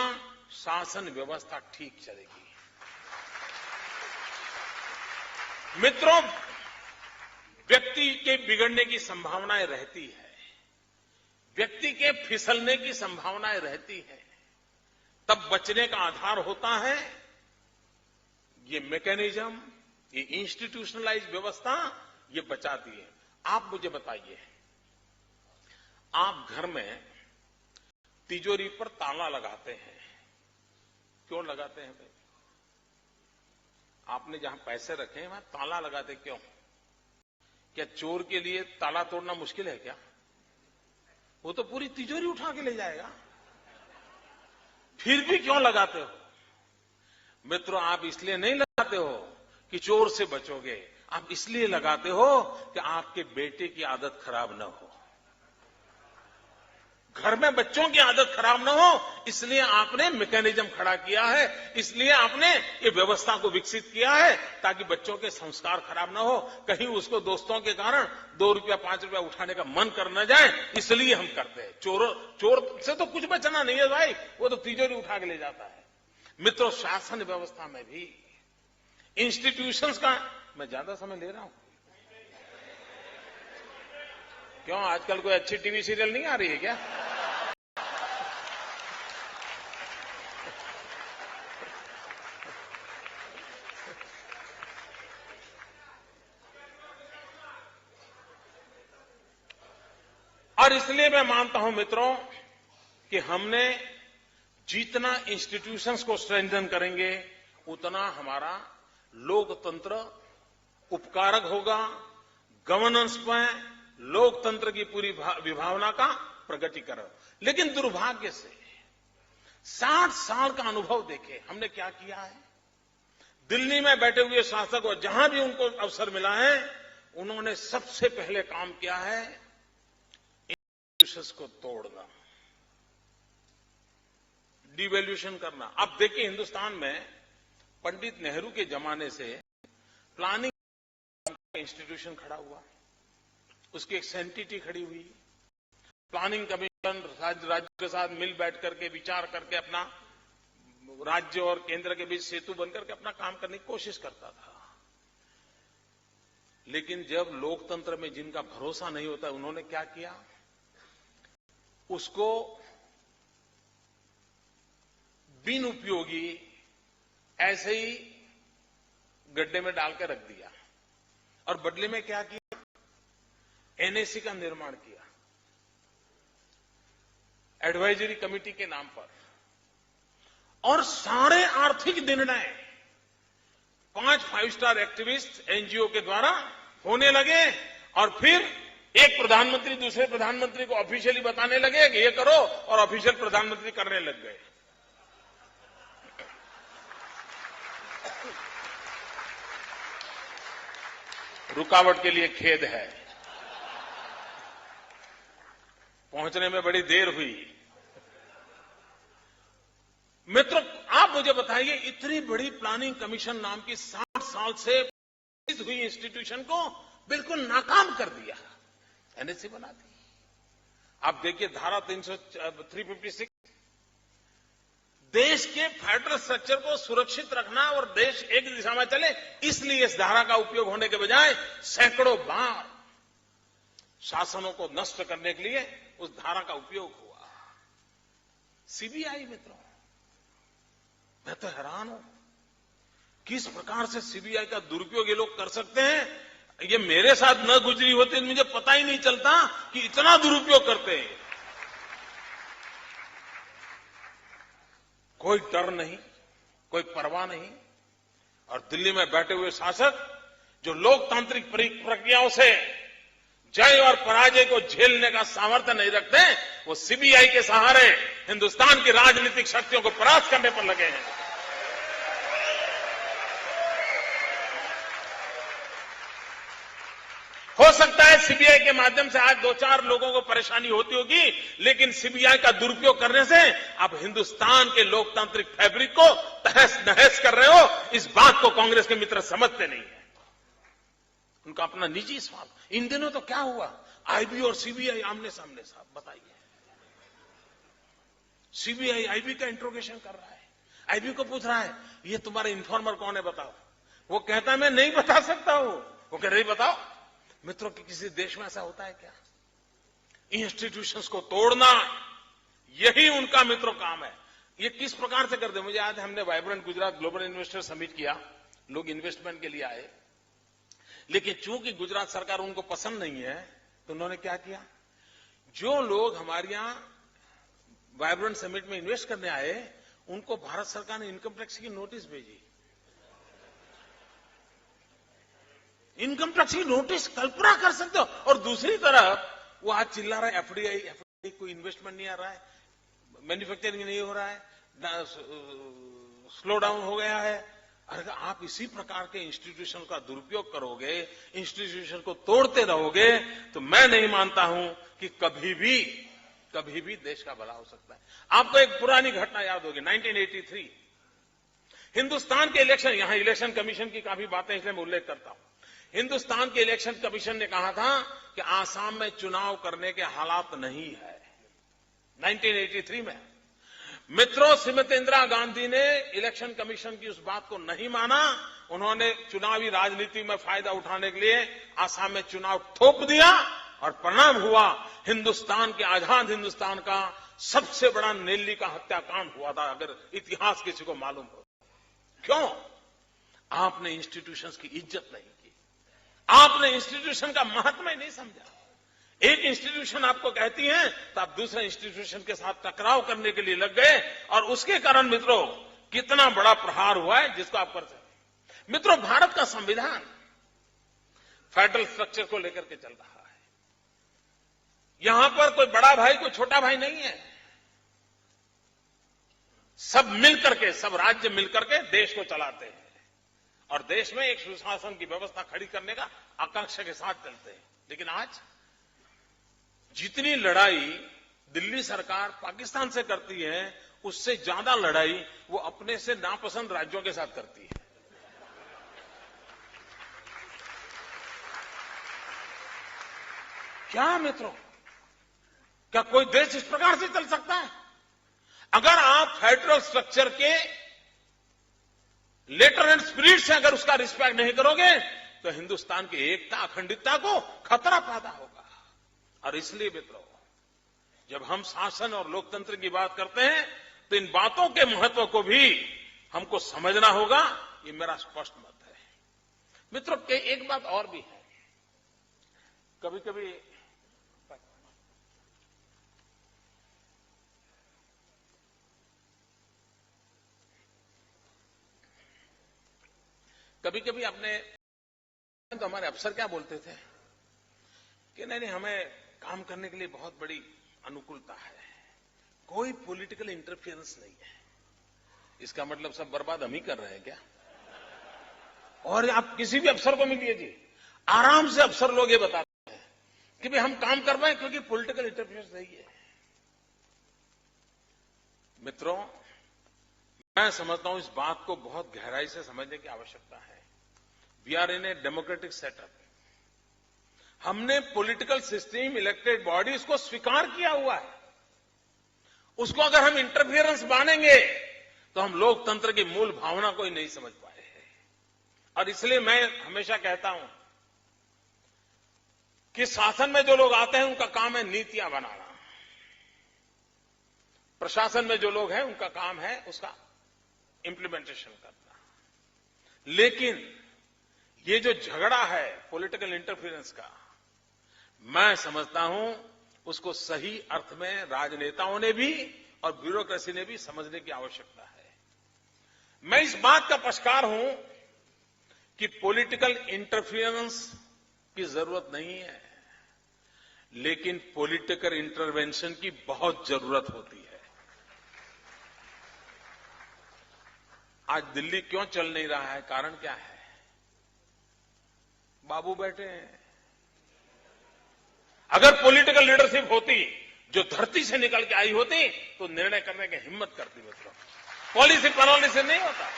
शासन व्यवस्था ठीक चलेगी। मित्रों, व्यक्ति के बिगड़ने की संभावनाएं रहती है, व्यक्ति के फिसलने की संभावनाएं रहती है, तब बचने का आधार होता है ये मैकेनिज्म, ये इंस्टीट्यूशनलाइज व्यवस्था, ये बचाती है। आप मुझे बताइए, आप घर में तिजोरी पर ताला लगाते हैं, क्यों लगाते हैं भाई? आपने जहां पैसे रखे हैं वहां ताला लगाते क्यों? क्या चोर के लिए ताला तोड़ना मुश्किल है क्या? वो तो पूरी तिजोरी उठा के ले जाएगा। फिर भी क्यों लगाते हो? मित्रों, आप इसलिए नहीं लगाते हो कि चोर से बचोगे, आप इसलिए लगाते हो कि आपके बेटे की आदत खराब न हो, घर में बच्चों की आदत खराब न हो, इसलिए आपने मैकेनिज्म खड़ा किया है, इसलिए आपने ये व्यवस्था को विकसित किया है ताकि बच्चों के संस्कार खराब न हो, कहीं उसको दोस्तों के कारण 2 रुपया 5 रुपया उठाने का मन कर न जाए, इसलिए हम करते हैं। चोर से तो कुछ बचना नहीं है भाई, वो तो तिजोरी उठा के ले जाता है। मित्रों, शासन व्यवस्था में भी इंस्टीट्यूशंस का, मैं ज्यादा समय ले रहा हूं क्यों? आजकल कोई अच्छी टीवी सीरियल नहीं आ रही है क्या? और इसलिए मैं मानता हूं मित्रों कि हमने जितना इंस्टीट्यूशंस को स्ट्रेंथन करेंगे उतना हमारा लोकतंत्र उपकारक होगा, गवर्नेंस में लोकतंत्र की पूरी विभावना का प्रगटीकरण। लेकिन दुर्भाग्य से 60 साल का अनुभव देखे हमने क्या किया है। दिल्ली में बैठे हुए शासक और जहां भी उनको अवसर मिला है, उन्होंने सबसे पहले काम किया है इंस्टीट्यूशंस को तोड़ना, डिवैल्यूएशन करना। आप देखिए हिंदुस्तान में पंडित नेहरू के जमाने से प्लानिंग इंस्टीट्यूशन खड़ा हुआ, उसकी एक सेंटिटी खड़ी हुई, प्लानिंग कमीशन राज्य के साथ मिल बैठ करके विचार करके अपना राज्य और केंद्र के बीच सेतु बनकर के अपना काम करने की कोशिश करता था। लेकिन जब लोकतंत्र में जिनका भरोसा नहीं होता, उन्होंने क्या किया, उसको बिन उपयोगी ऐसे ही गड्ढे में डाल के रख दिया और बदले में क्या किया, एनएसी का निर्माण किया एडवाइजरी कमेटी के नाम पर, और सारे आर्थिक निर्णय 5 फाइव स्टार एक्टिविस्ट एनजीओ के द्वारा होने लगे, और फिर एक प्रधानमंत्री दूसरे प्रधानमंत्री को ऑफिशियली बताने लगे कि ये करो, और ऑफिशियल प्रधानमंत्री करने लग गए। रुकावट के लिए खेद है, पहुंचने में बड़ी देर हुई। मित्रों, आप मुझे बताइए, इतनी बड़ी प्लानिंग कमीशन नाम की 60 साल से हुई इंस्टीट्यूशन को बिल्कुल नाकाम कर दिया, एनएससी बना दी। आप देखिए धारा 356, देश के फेडरल स्ट्रक्चर को सुरक्षित रखना और देश एक दिशा में चले, इसलिए इस धारा का उपयोग होने के बजाय सैकड़ों बार शासनों को नष्ट करने के लिए उस धारा का उपयोग हुआ। सीबीआई, मित्रों, मैं तो हैरान हूं किस प्रकार से सीबीआई का दुरुपयोग ये लोग कर सकते हैं। ये मेरे साथ न गुजरी होती तो मुझे पता ही नहीं चलता कि इतना दुरुपयोग करते हैं। कोई डर नहीं, कोई परवाह नहीं, और दिल्ली में बैठे हुए शासक जो लोकतांत्रिक प्रक्रियाओं से जय और पराजय को झेलने का सामर्थ्य नहीं रखते, वो सीबीआई के सहारे हिंदुस्तान की राजनीतिक शक्तियों को परास्त करने पर लगे हैं। हो सकता है सीबीआई के माध्यम से आज 2-4 लोगों को परेशानी होती होगी, लेकिन सीबीआई का दुरुपयोग करने से आप हिंदुस्तान के लोकतांत्रिक फैब्रिक को तहस नहस कर रहे हो। इस बात को कांग्रेस के मित्र समझते नहीं है, उनका अपना निजी स्वार्थ। इन दिनों तो क्या हुआ, आईबी और सीबीआई आमने सामने, साहब बताइए। सीबीआई आईबी का इंट्रोगेशन कर रहा है, आईबी को पूछ रहा है ये तुम्हारा इन्फॉर्मर कौन है बताओ। वो कहता है मैं नहीं बता सकता हूं। वो कह रही बताओ। मित्रों, कि किसी देश में ऐसा होता है क्या? इंस्टीट्यूशंस को तोड़ना, यही उनका मित्रों काम है। ये किस प्रकार से करते, मुझे याद है हमने vibrant Gujarat global investor summit किया, लोग इन्वेस्टमेंट के लिए आए, लेकिन चूंकि गुजरात सरकार उनको पसंद नहीं है, तो उन्होंने क्या किया, जो लोग हमारे यहां वाइब्रेंट समिट में इन्वेस्ट करने आए, उनको भारत सरकार ने इनकम टैक्स की नोटिस भेजी। इनकम टैक्स की नोटिस, कल्पना कर सकते हो। और दूसरी तरफ वो आज चिल्ला रहा है एफडीआई कोई इन्वेस्टमेंट नहीं आ रहा है, मैन्युफैक्चरिंग नहीं हो रहा है, स्लो डाउन हो गया है। अगर आप इसी प्रकार के इंस्टीट्यूशन का दुरुपयोग करोगे, इंस्टीट्यूशन को तोड़ते रहोगे, तो मैं नहीं मानता हूं कि कभी भी देश का भला हो सकता है। आपको एक पुरानी घटना याद होगी, 1983 हिंदुस्तान के इलेक्शन, यहां इलेक्शन कमीशन की काफी बातें इसलिए मैं उल्लेख करता हूं। हिंदुस्तान के इलेक्शन कमीशन ने कहा था कि आसाम में चुनाव करने के हालात नहीं है, 1983 में। मित्रों, श्रीमती इंदिरा गांधी ने इलेक्शन कमीशन की उस बात को नहीं माना। उन्होंने चुनावी राजनीति में फायदा उठाने के लिए आसाम में चुनाव थोप दिया, और परिणाम हुआ हिंदुस्तान के, आजाद हिंदुस्तान का सबसे बड़ा नेल्ली का हत्याकांड हुआ था, अगर इतिहास किसी को मालूम हो। क्यों? आपने इंस्टीट्यूशंस की इज्जत नहीं की, आपने इंस्टीट्यूशन का महत्व ही नहीं समझा। एक इंस्टीट्यूशन आपको कहती है तो आप दूसरे इंस्टीट्यूशन के साथ टकराव करने के लिए लग गए, और उसके कारण मित्रों कितना बड़ा प्रहार हुआ है जिसको आप कर सकते। मित्रों, भारत का संविधान फेडरल स्ट्रक्चर को लेकर के चल रहा है। यहां पर कोई बड़ा भाई कोई छोटा भाई नहीं है, सब मिलकर के, सब राज्य मिलकर के देश को चलाते हैं, और देश में एक सुशासन की व्यवस्था खड़ी करने का आकांक्षा के साथ चलते हैं। लेकिन आज जितनी लड़ाई दिल्ली सरकार पाकिस्तान से करती है, उससे ज्यादा लड़ाई वो अपने से नापसंद राज्यों के साथ करती है। क्या मित्रों, क्या कोई देश इस प्रकार से चल सकता है? अगर आप फेडरल स्ट्रक्चर के लेटर एंड स्पिरिट से अगर उसका रिस्पेक्ट नहीं करोगे तो हिंदुस्तान की एकता अखंडितता को खतरा पैदा होगा। और इसलिए मित्रों, जब हम शासन और लोकतंत्र की बात करते हैं तो इन बातों के महत्व को भी हमको समझना होगा, ये मेरा स्पष्ट मत है। मित्रों, एक बात और भी है। कभी कभी आपने तो हमारे अफसर क्या बोलते थे कि नहीं हमें काम करने के लिए बहुत बड़ी अनुकूलता है, कोई पॉलिटिकल इंटरफेरेंस नहीं है। इसका मतलब सब बर्बाद हम ही कर रहे हैं क्या? और आप किसी भी अफसर को मिलिए जी, आराम से अफसर लोग ये बताते हैं कि भाई हम काम कर रहे हैं क्योंकि पॉलिटिकल इंटरफेरेंस नहीं है। मित्रों, मैं समझता हूं इस बात को बहुत गहराई से समझने की आवश्यकता है। We are in a democratic setup. हमने पॉलिटिकल सिस्टम, इलेक्टेड बॉडीज को स्वीकार किया हुआ है। उसको अगर हम इंटरफियरेंस मानेंगे तो हम लोकतंत्र की मूल भावना को ही नहीं समझ पाए हैं। और इसलिए मैं हमेशा कहता हूं कि शासन में जो लोग आते हैं उनका काम है नीतियां बनाना, प्रशासन में जो लोग हैं उनका काम है उसका इंप्लीमेंटेशन करना। लेकिन ये जो झगड़ा है पॉलिटिकल इंटरफेरेंस का, मैं समझता हूं उसको सही अर्थ में राजनेताओं ने भी और ब्यूरोक्रेसी ने भी समझने की आवश्यकता है। मैं इस बात का पक्षकार हूं कि पॉलिटिकल इंटरफेरेंस की जरूरत नहीं है, लेकिन पॉलिटिकल इंटरवेंशन की बहुत जरूरत होती है। आज दिल्ली क्यों चल नहीं रहा है? कारण क्या है? बाबू बैठे हैं। अगर पॉलिटिकल लीडरशिप होती जो धरती से निकल के आई होती तो निर्णय करने की हिम्मत करती। मित्रों, पॉलिसी बनाने से नहीं होता।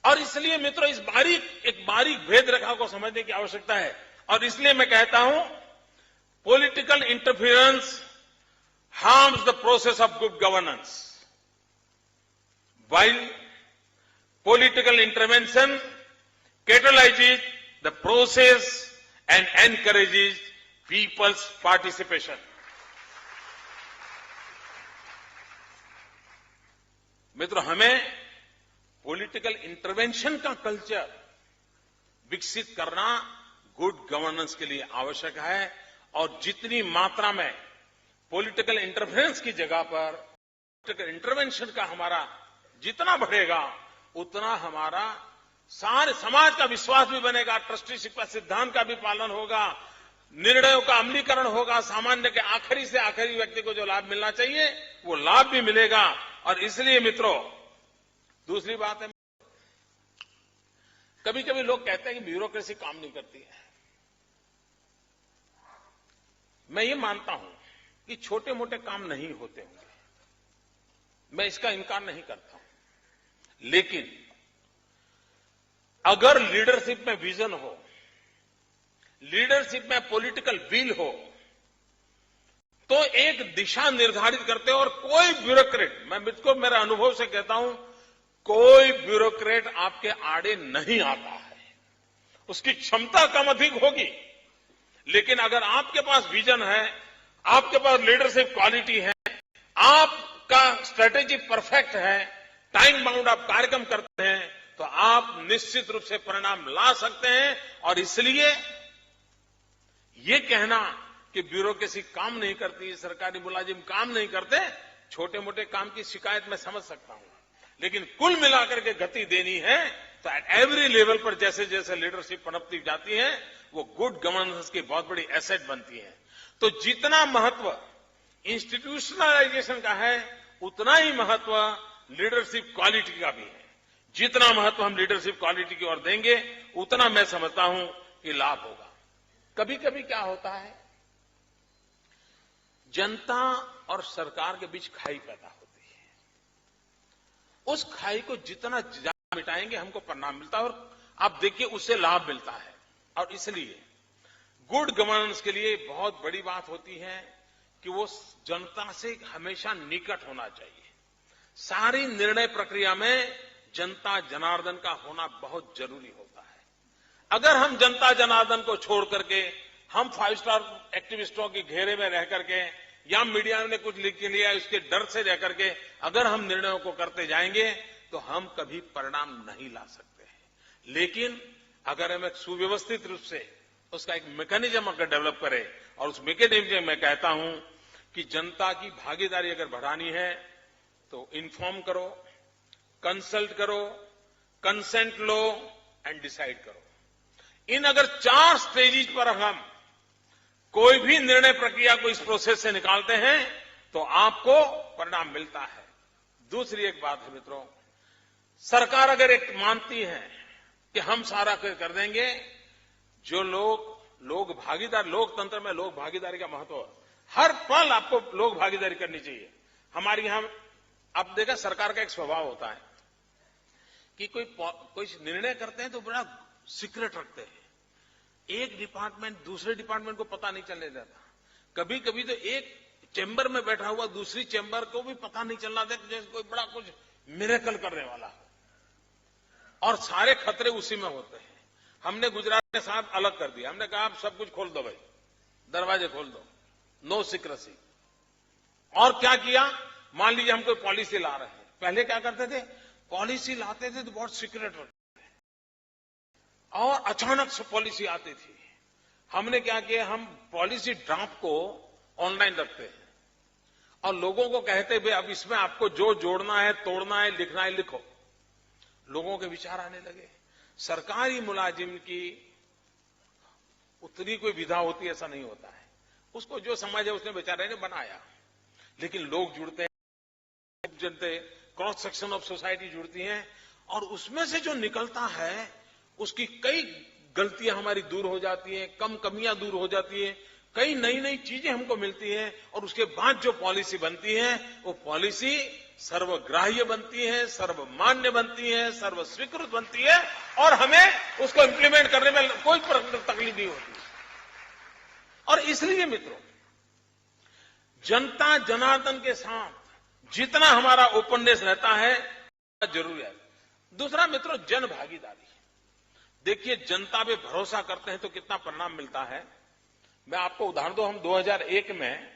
और इसलिए मित्रों, इस एक बारीक भेद रेखा को समझने की आवश्यकता है। और इसलिए मैं कहता हूं political interference harms the process of good governance, while political intervention catalyzes the process and encourages people's participation. मित्रों, हमें पॉलिटिकल इंटरवेंशन का कल्चर विकसित करना गुड गवर्नेंस के लिए आवश्यक है। और जितनी मात्रा में पॉलिटिकल इंटरफेरेंस की जगह पर पॉलिटिकल इंटरवेंशन का हमारा जितना बढ़ेगा उतना हमारा सारे समाज का विश्वास भी बनेगा, ट्रस्टीशिप का सिद्धांत का भी पालन होगा, निर्णयों का अमलीकरण होगा, सामान्य के आखिरी से आखिरी व्यक्ति को जो लाभ मिलना चाहिए वो लाभ भी मिलेगा। और इसलिए मित्रों, दूसरी बात है, कभी कभी लोग कहते हैं कि ब्यूरोक्रेसी काम नहीं करती है। मैं ये मानता हूं कि छोटे मोटे काम नहीं होते होंगे, मैं इसका इनकार नहीं करता हूं। लेकिन अगर लीडरशिप में विजन हो, लीडरशिप में पॉलिटिकल विल हो, तो एक दिशा निर्धारित करते हो। और कोई ब्यूरोक्रेट, मैं इसको मेरे अनुभव से कहता हूं, कोई ब्यूरोक्रेट आपके आड़े नहीं आता है। उसकी क्षमता कम अधिक होगी, लेकिन अगर आपके पास विजन है, आपके पास लीडरशिप क्वालिटी है, आपका स्ट्रेटेजी परफेक्ट है, टाइम बाउंड आप कार्यक्रम करते हैं, तो आप निश्चित रूप से परिणाम ला सकते हैं। और इसलिए ये कहना कि ब्यूरोक्रेसी काम नहीं करती, सरकारी मुलाजिम काम नहीं करते, छोटे मोटे काम की शिकायत मैं समझ सकता हूं, लेकिन कुल मिलाकर के गति देनी है तो एट एवरी लेवल पर जैसे जैसे लीडरशिप पनपती जाती है वो गुड गवर्नेंस की बहुत बड़ी एसेट बनती है। तो जितना महत्व इंस्टीट्यूशनलाइजेशन का है उतना ही महत्व लीडरशिप क्वालिटी का भी है। जितना महत्व हम लीडरशिप क्वालिटी की ओर देंगे उतना मैं समझता हूं कि लाभ होगा। कभी कभी क्या होता है, जनता और सरकार के बीच खाई पैदा होती है। उस खाई को जितना ज्यादा मिटाएंगे हमको परिणाम मिलता है, और आप देखिए उससे लाभ मिलता है। और इसलिए गुड गवर्नेंस के लिए बहुत बड़ी बात होती है कि वो जनता से हमेशा निकट होना चाहिए। सारी निर्णय प्रक्रिया में जनता जनार्दन का होना बहुत जरूरी होता है। अगर हम जनता जनार्दन को छोड़ करके हम 5 स्टार एक्टिविस्टों के घेरे में रह करके या मीडिया ने कुछ लिख लिया उसके डर से रह करके अगर हम निर्णयों को करते जाएंगे तो हम कभी परिणाम नहीं ला सकते हैं। लेकिन अगर हम एक सुव्यवस्थित रूप से उसका एक मैकेनिज्म अगर डेवलप करें, और उस मैकेनिज्म में मैं कहता हूं कि जनता की भागीदारी अगर बढ़ानी है तो इन्फॉर्म करो, कंसल्ट करो, कंसेंट लो एंड डिसाइड करो। इन अगर 4 स्टेजेस पर हम कोई भी निर्णय प्रक्रिया को इस प्रोसेस से निकालते हैं तो आपको परिणाम मिलता है। दूसरी एक बात है मित्रों, सरकार अगर एक मानती है कि हम सारा कर देंगे, जो लोग भागीदार, लोकतंत्र में लोक भागीदारी का महत्व है। हर पल आपको लोक भागीदारी करनी चाहिए। हमारे यहां आप देखा सरकार का एक स्वभाव होता है कि कोई निर्णय करते हैं तो बड़ा सीक्रेट रखते हैं। एक डिपार्टमेंट दूसरे डिपार्टमेंट को पता नहीं चलने देता। कभी कभी तो एक चैम्बर में बैठा हुआ दूसरी चैम्बर को भी पता नहीं चलना देता, जैसे कोई बड़ा कुछ मिरेकल करने वाला हो, और सारे खतरे उसी में होते हैं। हमने गुजरात में साहब अलग कर दिया। हमने कहा आप सब कुछ खोल दो भाई, दरवाजे खोल दो, नो सीक्रेसी। और क्या किया, मान लीजिए हम कोई पॉलिसी ला रहे हैं, पहले क्या करते थे, पॉलिसी लाते थे तो बहुत सीक्रेट रखते थे, और अचानक से पॉलिसी आती थी। हमने क्या किया, हम पॉलिसी ड्राफ्ट को ऑनलाइन रखते हैं और लोगों को कहते भाई अब इसमें आपको जो जोड़ना है, तोड़ना है, लिखना है, लिखो। लोगों के विचार आने लगे। सरकारी मुलाजिम की उतनी कोई विधा होती है ऐसा नहीं होता है, उसको जो समझ है उसने बेचारे ने बनाया। लेकिन लोग जुड़ते हैं, जनते क्रॉस सेक्शन ऑफ सोसाइटी जुड़ती हैं, और उसमें से जो निकलता है उसकी कई गलतियां हमारी दूर हो जाती हैं, कम कमियां दूर हो जाती हैं, कई नई नई चीजें हमको मिलती हैं, और उसके बाद जो पॉलिसी बनती है वो पॉलिसी सर्वग्राह्य बनती है, सर्वमान्य बनती है, सर्वस्वीकृत बनती है, और हमें उसको इंप्लीमेंट करने में कोई तकलीफ नहीं होती। और इसलिए मित्रों, जनता जनार्दन के साथ जितना हमारा ओपननेस रहता है जरूरी है। दूसरा मित्रों, जन भागीदारी। देखिए, जनता पे भरोसा करते हैं तो कितना परिणाम मिलता है। मैं आपको उदाहरण दूं, हम 2001 में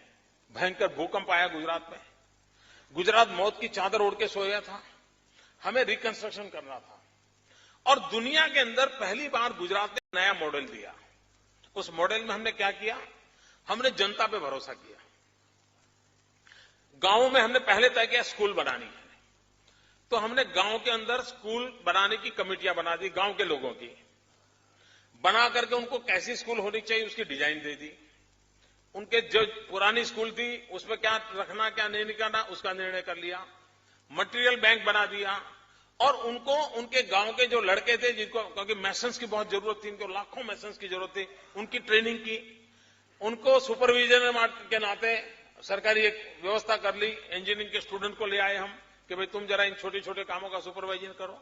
भयंकर भूकंप आया गुजरात में। गुजरात मौत की चादर ओढ़ के सोया था। हमें रिकंस्ट्रक्शन करना था, और दुनिया के अंदर पहली बार गुजरात ने नया मॉडल दिया। उस मॉडल में हमने क्या किया, हमने जनता पे भरोसा किया। गांवों में हमने पहले तय किया स्कूल बनानी है, तो हमने गांव के अंदर स्कूल बनाने की कमेटियां बना दी, गांव के लोगों की बना करके उनको कैसी स्कूल होनी चाहिए उसकी डिजाइन दे दी। उनके जो पुरानी स्कूल थी उसमें क्या रखना क्या नहीं करना उसका निर्णय कर लिया। मटेरियल बैंक बना दिया, और उनको उनके गांव के जो लड़के थे जिनको, क्योंकि मैसन्स की बहुत जरूरत थी, इनको लाखों मैसन्स की जरूरत थी, उनकी ट्रेनिंग की। उनको सुपरविजन के नाते सरकारी एक व्यवस्था कर ली। इंजीनियरिंग के स्टूडेंट को ले आए हम कि भाई तुम जरा इन छोटे छोटे कामों का सुपरवाइजन करो,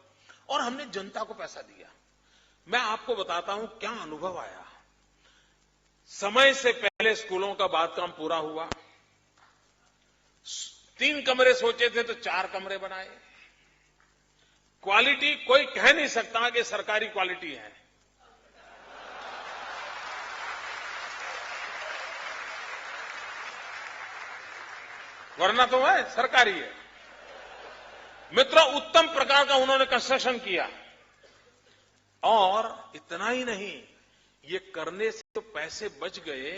और हमने जनता को पैसा दिया। मैं आपको बताता हूं क्या अनुभव आया। समय से पहले स्कूलों का बांधकाम पूरा हुआ। 3 कमरे सोचे थे तो 4 कमरे बनाए। क्वालिटी कोई कह नहीं सकता कि सरकारी क्वालिटी है। वरना तो है सरकारी है। मित्रों, उत्तम प्रकार का उन्होंने कंस्ट्रक्शन किया, और इतना ही नहीं, ये करने से तो पैसे बच गए।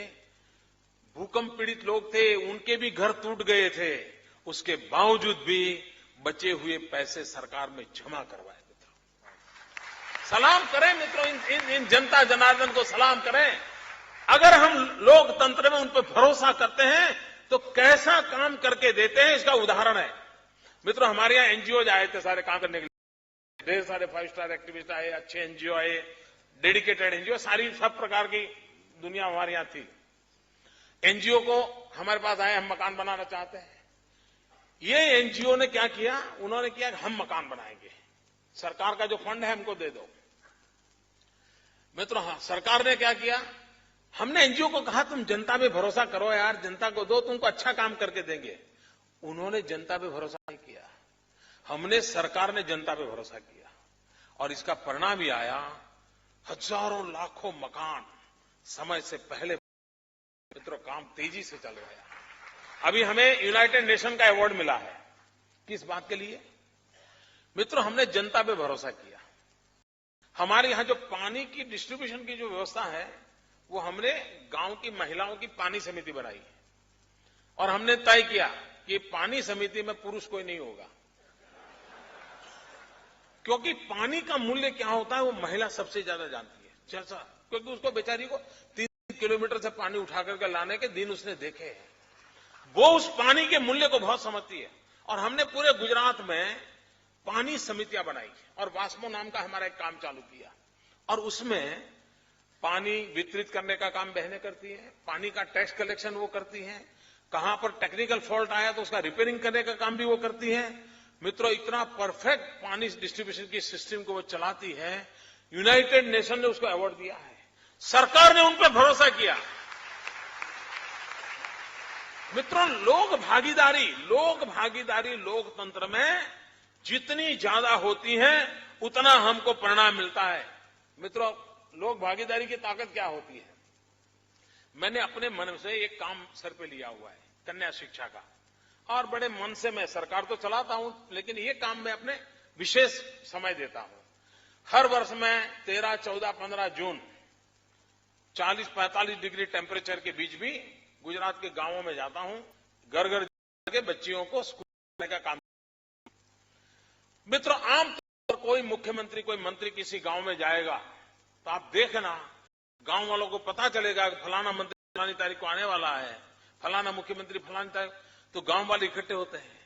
भूकंप पीड़ित लोग थे, उनके भी घर टूट गए थे, उसके बावजूद भी बचे हुए पैसे सरकार में जमा करवाए। मित्रों, सलाम करें मित्रों, इन जनता जनार्दन को सलाम करें। अगर हम लोकतंत्र में उन पर भरोसा करते हैं तो कैसा काम करके देते हैं, इसका उदाहरण है। मित्रों, हमारे यहां एनजीओ आए थे सारे काम करने के लिए। ढेर सारे 5 स्टार एक्टिविस्ट आए, अच्छे एनजीओ आए, डेडिकेटेड एनजीओ, सारी सब प्रकार की दुनिया हमारे यहां थी। एनजीओ को हमारे पास आए, हम मकान बनाना चाहते हैं। ये एनजीओ ने क्या किया, उन्होंने किया कि हम मकान बनाएंगे, सरकार का जो फंड है हमको दे दो। मित्रों, हाँ, सरकार ने क्या किया, हमने एनजीओ को कहा तुम जनता पे भरोसा करो यार, जनता को दो, तुमको अच्छा काम करके देंगे। उन्होंने जनता पे भरोसा नहीं किया, हमने, सरकार ने जनता पे भरोसा किया, और इसका परिणाम ये आया, हजारों लाखों मकान समय से पहले। मित्रों, काम तेजी से चल रहा है। अभी हमें यूनाइटेड नेशन का अवार्ड मिला है, किस बात के लिए? मित्रों, हमने जनता पे भरोसा किया। हमारे यहां जो पानी की डिस्ट्रीब्यूशन की जो व्यवस्था है, वो हमने गांव की महिलाओं की पानी समिति बनाई, और हमने तय किया कि पानी समिति में पुरुष कोई नहीं होगा, क्योंकि पानी का मूल्य क्या होता है वो महिला सबसे ज्यादा जानती है। जैसा, क्योंकि उसको बेचारी को 3 किलोमीटर से पानी उठा करके लाने के दिन उसने देखे हैं, वो उस पानी के मूल्य को बहुत समझती है। और हमने पूरे गुजरात में पानी समितियां बनाई, और वास्मो नाम का हमारा एक काम चालू किया, और उसमें पानी वितरित करने का काम बहनें करती हैं, पानी का टैक्स कलेक्शन वो करती हैं, कहां पर टेक्निकल फॉल्ट आया तो उसका रिपेयरिंग करने का काम भी वो करती हैं। मित्रों, इतना परफेक्ट पानी डिस्ट्रीब्यूशन की सिस्टम को वो चलाती है, यूनाइटेड नेशन ने उसको अवार्ड दिया है। सरकार ने उन पर भरोसा किया। मित्रों, लोक भागीदारी लोकतंत्र में जितनी ज्यादा होती है उतना हमको परिणाम मिलता है। मित्रों, लोक भागीदारी की ताकत क्या होती है? मैंने अपने मन से एक काम सर पे लिया हुआ है, कन्या शिक्षा का, और बड़े मन से मैं सरकार तो चलाता हूं, लेकिन ये काम मैं अपने विशेष समय देता हूं। हर वर्ष मैं 13, 14, 15 जून 40-45 डिग्री टेम्परेचर के बीच भी गुजरात के गांवों में जाता हूं, घर घर के बच्चियों को स्कूल जाने का काम। मित्रों, आमतौर पर कोई मुख्यमंत्री, कोई मंत्री किसी गांव में जाएगा तो आप देखना, गांव वालों को पता चलेगा कि फलाना मंत्री फलानी तारीख को आने वाला है, फलाना मुख्यमंत्री फलानी तारीख, तो गांव वाले इकट्ठे होते हैं,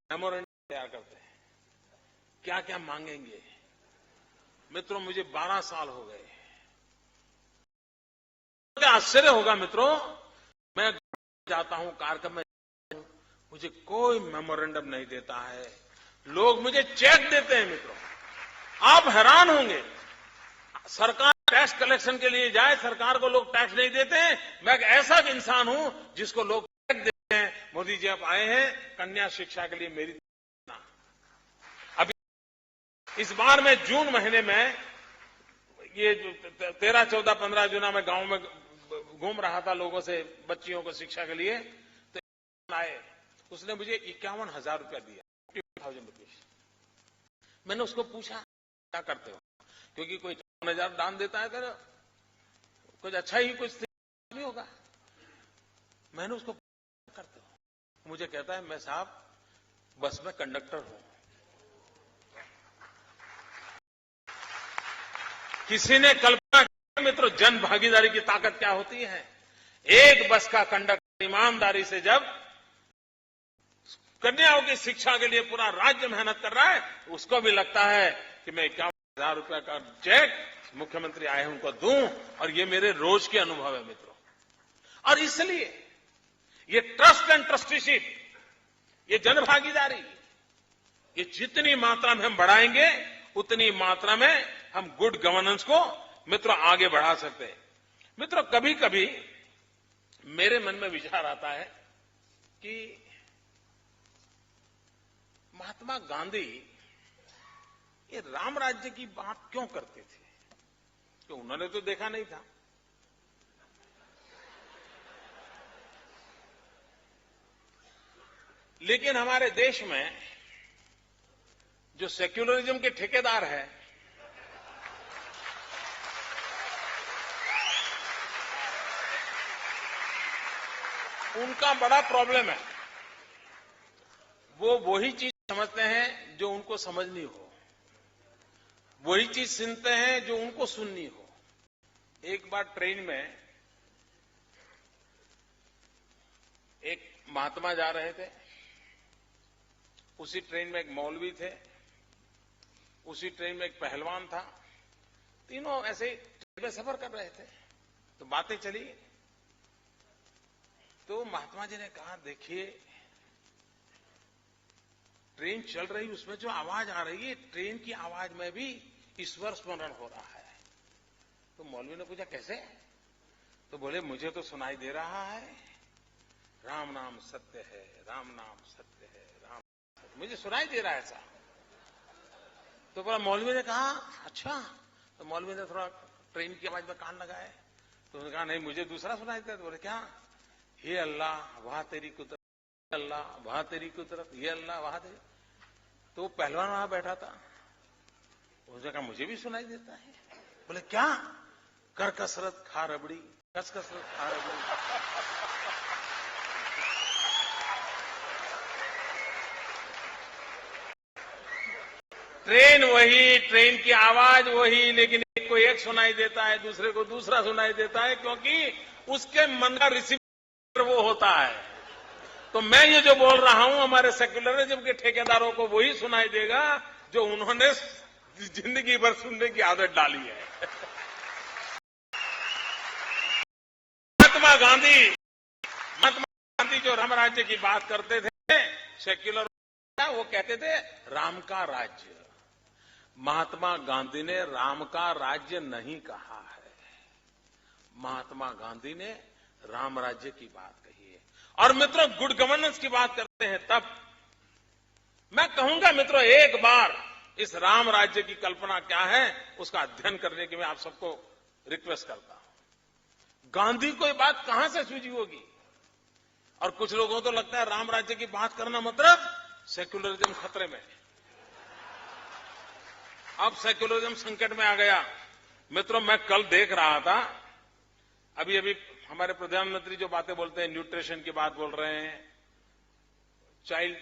मेमोरेंडम तैयार करते हैं, क्या क्या मांगेंगे। मित्रों, मुझे 12 साल हो गए, क्या आश्चर्य होगा मित्रों, मैं जाता हूं, कार्यक्रम में मुझे कोई मेमोरेंडम नहीं देता है, लोग मुझे चेक देते हैं। मित्रों, आप हैरान होंगे, सरकार टैक्स कलेक्शन के लिए जाए, सरकार को लोग टैक्स नहीं देते हैं। मैं एक ऐसा इंसान हूं जिसको लोग टैक्स देते हैं। मोदी जी आप आए हैं कन्या शिक्षा के लिए, मेरी अभी इस बार मैं जून महीने में, ये 13, 14, 15 जून में गांव में घूम रहा था लोगों से, बच्चियों को शिक्षा के लिए, तो आए, उसने मुझे 51,000 रुपया दिया, 50,000 रुपीज। मैंने उसको पूछा क्या करते हो, क्योंकि कोई 50,000 दान देता है तो कुछ अच्छा ही कुछ नहीं होगा। मैंने उसको पूछा करते हो, मुझे कहता है मैं साहब बस में कंडक्टर हूं। किसी ने कल्पना की मित्रों, जन भागीदारी की ताकत क्या होती है? एक बस का कंडक्टर ईमानदारी से जब कन्याओं की शिक्षा के लिए पूरा राज्य मेहनत कर रहा है, उसको भी लगता है कि मैं 51,000 रुपया का चेक मुख्यमंत्री आए हैं उनको दूं, और ये मेरे रोज के अनुभव है मित्रों। और इसलिए ये ट्रस्ट एंड ट्रस्टीशिप, ये जनभागीदारी, ये जितनी मात्रा में हम बढ़ाएंगे उतनी मात्रा में हम गुड गवर्नेंस को मित्रों आगे बढ़ा सकते हैं। मित्रों, कभी कभी मेरे मन में विचार आता है कि महात्मा गांधी ये राम राज्य की बात क्यों करते थे? कि उन्होंने तो देखा नहीं था। लेकिन हमारे देश में जो सेक्युलरिज्म के ठेकेदार हैं, उनका बड़ा प्रॉब्लम है। वो वही चीज समझते हैं जो उनको समझनी हो, वही चीज सुनते हैं जो उनको सुननी हो। एक बार ट्रेन में एक महात्मा जा रहे थे, उसी ट्रेन में एक मौलवी थे, उसी ट्रेन में एक पहलवान था, तीनों ऐसे ट्रेन में सफर कर रहे थे। तो बातें चली। तो महात्मा जी ने कहा, देखिए ट्रेन चल रही, उसमें जो आवाज आ रही है, ट्रेन की आवाज में भी ईश्वर स्मरण हो रहा है। तो मौलवी ने पूछा, कैसे? तो बोले, मुझे तो सुनाई दे रहा है, राम नाम सत्य है, राम नाम सत्य है, राम सत्य, मुझे सुनाई दे रहा है ऐसा। तो बोला, मौलवी ने कहा, अच्छा। तो मौलवी ने थोड़ा ट्रेन की आवाज में कान लगाए। तो उन्होंने कहा, नहीं, मुझे दूसरा सुनाई देता है। तो बोले, क्या? हे अल्लाह, वाह तेरी कुदरत, अल्लाह वाह तेरी कुदरत, ये अल्लाह वाह तेरी। तो पहलवान वहां बैठा था, उसने कहा, मुझे भी सुनाई देता है। बोले, क्या? कर कसरत खा रबड़ी, कस कसरत खा रबड़ी। ट्रेन वही, ट्रेन की आवाज वही, लेकिन एक को एक सुनाई देता है, दूसरे को दूसरा सुनाई देता है, क्योंकि उसके मन का रिसीवर वो होता है। तो मैं ये जो बोल रहा हूं, हमारे सेक्युलरिज्म के ठेकेदारों को वही सुनाई देगा जो उन्होंने जिंदगी भर सुनने की आदत डाली है। महात्मा गांधी जो राम राज्य की बात करते थे, सेक्युलर, वो कहते थे राम का राज्य। महात्मा गांधी ने राम का राज्य नहीं कहा है, महात्मा गांधी ने राम राज्य की बात कही है। और मित्रों, गुड गवर्नेंस की बात करते हैं, तब मैं कहूंगा मित्रों, एक बार इस राम राज्य की कल्पना क्या है उसका अध्ययन करने की मैं आप सबको रिक्वेस्ट करता हूं। गांधी को ये बात कहां से सूझी होगी? और कुछ लोगों को तो लगता है राम राज्य की बात करना मतलब सेक्युलरिज्म खतरे में। अब सेक्युलरिज्म संकट में आ गया। मित्रों, मैं कल देख रहा था, अभी अभी हमारे प्रधानमंत्री जो बातें बोलते हैं, न्यूट्रिशन की बात बोल रहे हैं, चाइल्ड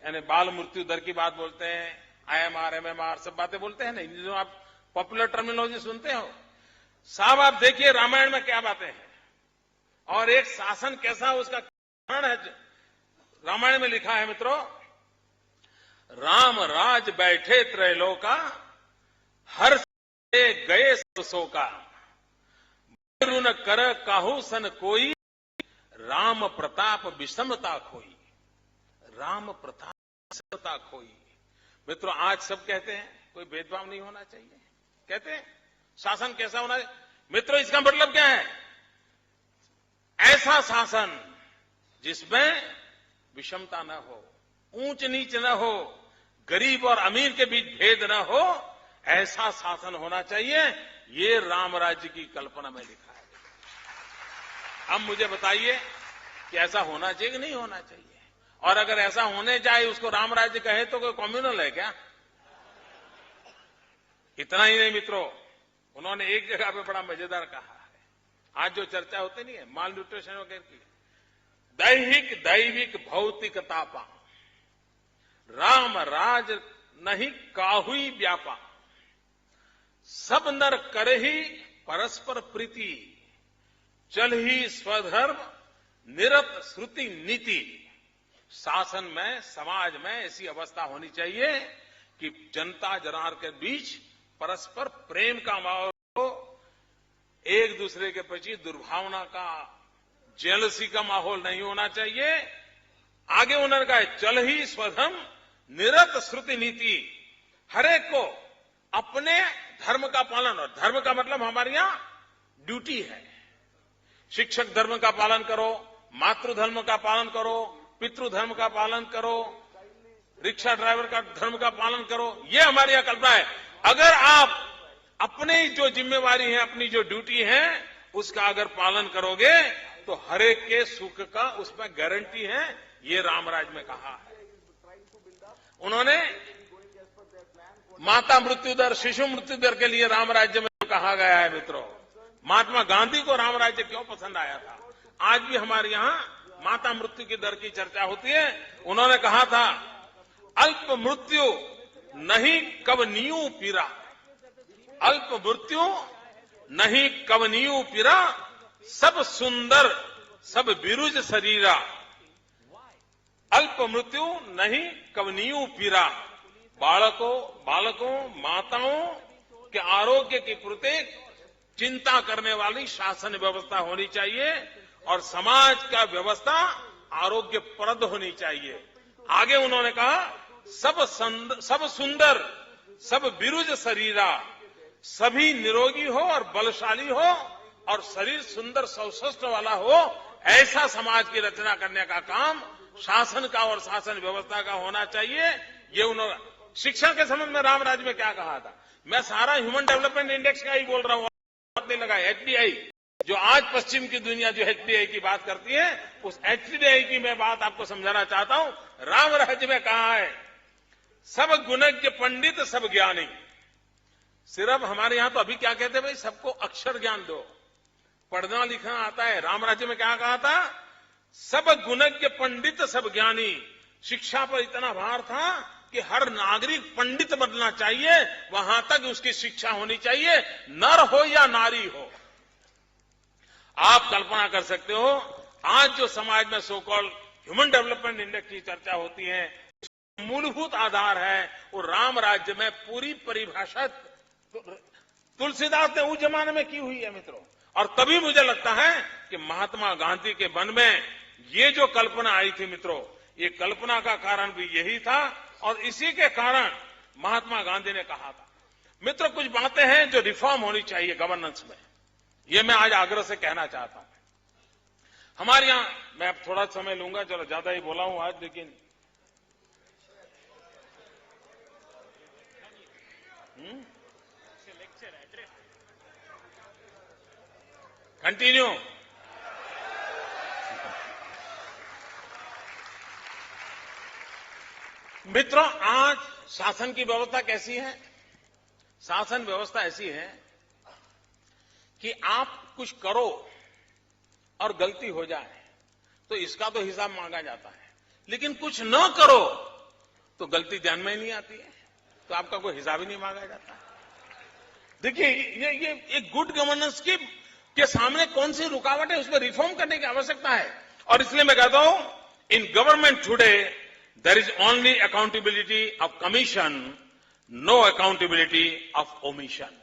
यानी बाल मृत्यु दर की बात बोलते हैं, IMR, MMR सब बातें बोलते हैं नहीं, जो आप पॉपुलर टर्मिनोलॉजी सुनते हो। साहब, आप देखिए रामायण में क्या बातें हैं और एक शासन कैसा उसका कारण है। रामायण में लिखा है मित्रों, राम राज बैठे त्रैलोका, हर से गए सरसों का, न कर काहू सन कोई, राम प्रताप विषमता खोई, राम प्रताप विषमता खोई। मित्रों, आज सब कहते हैं कोई भेदभाव नहीं होना चाहिए, कहते हैं शासन कैसा होना चाहिए। मित्रों, इसका मतलब क्या है? ऐसा शासन जिसमें विषमता न हो, ऊंच नीच न हो, गरीब और अमीर के बीच भेद न हो, ऐसा शासन होना चाहिए। ये राम राज्य की कल्पना में लिखा है। अब मुझे बताइए कि ऐसा होना चाहिए कि नहीं होना चाहिए? और अगर ऐसा होने जाए, उसको राम राज्य कहे तो कोई कम्युनल है क्या? इतना ही नहीं मित्रों, उन्होंने एक जगह पे बड़ा मजेदार कहा है, आज जो चर्चा होती नहीं है माल न्यूट्रिशन वगैरह की, दैहिक दैविक भौतिक तापा, राम राज नहीं काहुई व्यापा, सब नर कर ही परस्पर प्रीति, चल ही स्वधर्म निरत श्रुति नीति। शासन में, समाज में ऐसी अवस्था होनी चाहिए कि जनता जनार के बीच परस्पर प्रेम का माहौल हो, एक दूसरे के प्रति दुर्भावना का, जेलसी का माहौल नहीं होना चाहिए। आगे उन्होंने कहा, चल ही स्वधर्म निरत श्रुति नीति, हरेक को अपने धर्म का पालन, और धर्म का मतलब हमारे यहां ड्यूटी है। शिक्षक धर्म का पालन करो, मातृ धर्म का पालन करो, पितृ धर्म का पालन करो, रिक्शा ड्राइवर का धर्म का पालन करो, ये हमारी यहां कल्पना है। अगर आप अपनी जो जिम्मेवारी है, अपनी जो ड्यूटी है, उसका अगर पालन करोगे तो हरेक के सुख का उसमें गारंटी है। ये रामराज में कहा है। उन्होंने माता मृत्यु दर, शिशु मृत्यु दर के लिए राम राज्य में कहा गया है। मित्रों, महात्मा गांधी को राम राज्य क्यों पसंद आया था? आज भी हमारे यहां माता मृत्यु की दर की चर्चा होती है। उन्होंने कहा था, अल्प मृत्यु नहीं कवनीयु पीरा, अल्प मृत्यु नहीं कवनीयु पीरा, सब सुंदर सब बिरुज शरीरा, अल्प मृत्यु नहीं कवनीयु पीरा। बालकों, माताओं के आरोग्य की प्रति चिंता करने वाली शासन व्यवस्था होनी चाहिए और समाज का व्यवस्था आरोग्यप्रद होनी चाहिए। आगे उन्होंने कहा, सब सुंदर, सब बिरुज शरीरा, सभी निरोगी हो और बलशाली हो और शरीर सुंदर सौष्ठव वाला हो, ऐसा समाज की रचना करने का काम शासन का और शासन व्यवस्था का होना चाहिए। ये उन्होंने शिक्षा के संबंध में रामराज में क्या कहा था, मैं सारा ह्यूमन डेवलपमेंट इंडेक्स का ही बोल रहा हूं, नहीं लगा एचडीआई, जो आज पश्चिम की दुनिया जो एचडीआई की बात करती है, उस एचडीआई की मैं बात आपको समझाना चाहता हूं। राम राज्य में कहा है, सब गुणज्ञ पंडित सब ज्ञानी। सिर्फ हमारे यहां तो अभी क्या कहते हैं भाई, सबको अक्षर ज्ञान दो, पढ़ना लिखना आता है। राम राज्य में क्या कहा था, सब गुणज्ञ पंडित सब ज्ञानी। शिक्षा पर इतना भार था कि हर नागरिक पंडित बनना चाहिए, वहां तक उसकी शिक्षा होनी चाहिए, नर हो या नारी हो। आप कल्पना कर सकते हो, आज जो समाज में so called human development index की चर्चा होती है, मूलभूत आधार है वो राम राज्य में पूरी परिभाषा तुलसीदास ने उस जमाने में की हुई है मित्रों। और तभी मुझे लगता है कि महात्मा गांधी के मन में ये जो कल्पना आई थी मित्रों, ये कल्पना का कारण भी यही था और इसी के कारण महात्मा गांधी ने कहा था। मित्रों, कुछ बातें हैं जो रिफॉर्म होनी चाहिए गवर्नेंस में, ये मैं आज आग्रह से कहना चाहता हूं। हमारे यहां, मैं अब थोड़ा समय लूंगा, चलो ज्यादा ही बोला हूं आज, लेकिन कंटिन्यू। मित्रों, आज शासन की व्यवस्था कैसी है? शासन व्यवस्था ऐसी है कि आप कुछ करो और गलती हो जाए तो इसका तो हिसाब मांगा जाता है, लेकिन कुछ न करो तो गलती ध्यान में ही नहीं आती है, तो आपका कोई हिसाब ही नहीं मांगा जाता। देखिए, ये एक गुड गवर्नेंस के सामने कौन सी रुकावट है, उसमें रिफॉर्म करने की आवश्यकता है। और इसलिए मैं कहता हूं, in government today there is only accountability of commission, no accountability of omission.